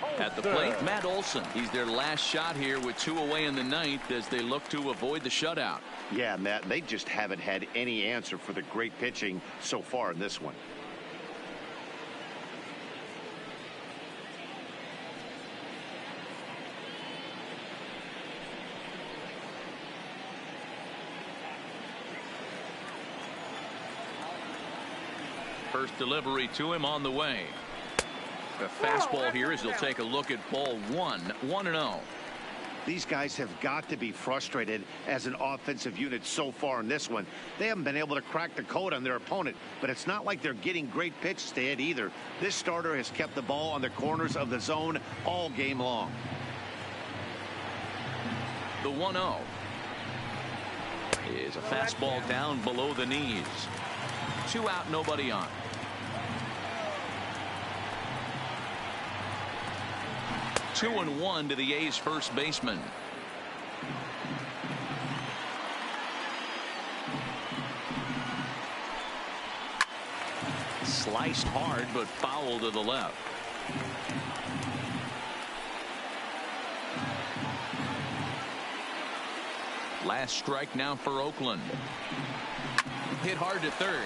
Olson. At the plate, Matt Olson. He's their last shot here with 2 away in the 9th as they look to avoid the shutout. Yeah, Matt, they just haven't had any answer for the great pitching so far in this one. First delivery to him on the way. The fastball here as he'll take a look at ball 1, 1-0. These guys have got to be frustrated as an offensive unit so far in this one. They haven't been able to crack the code on their opponent, but it's not like they're getting great pitches to hit either. This starter has kept the ball on the corners of the zone all game long. The 1-0 is a fastball down below the knees. 2 out, nobody on. Two and 1 to the A's first baseman. Sliced hard, but foul to the left. Last strike now for Oakland. Hit hard to third.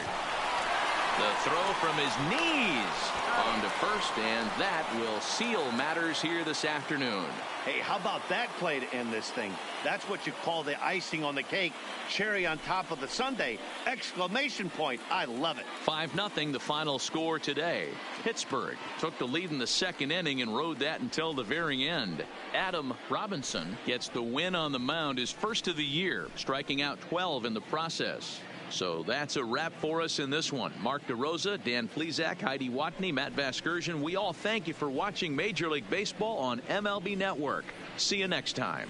The throw from his knees on to first, and that will seal matters here this afternoon. Hey, how about that play to end this thing? That's what you call the icing on the cake. Cherry on top of the sundae. Exclamation point. I love it. 5-0 the final score today. Pittsburgh took the lead in the 2nd inning and rode that until the very end. Adam Robinson gets the win on the mound, his first of the year, striking out 12 in the process. So that's a wrap for us in this one. Mark DeRosa, Dan Plesac, Heidi Watney, Matt Vasgersian. We all thank you for watching Major League Baseball on MLB Network. See you next time.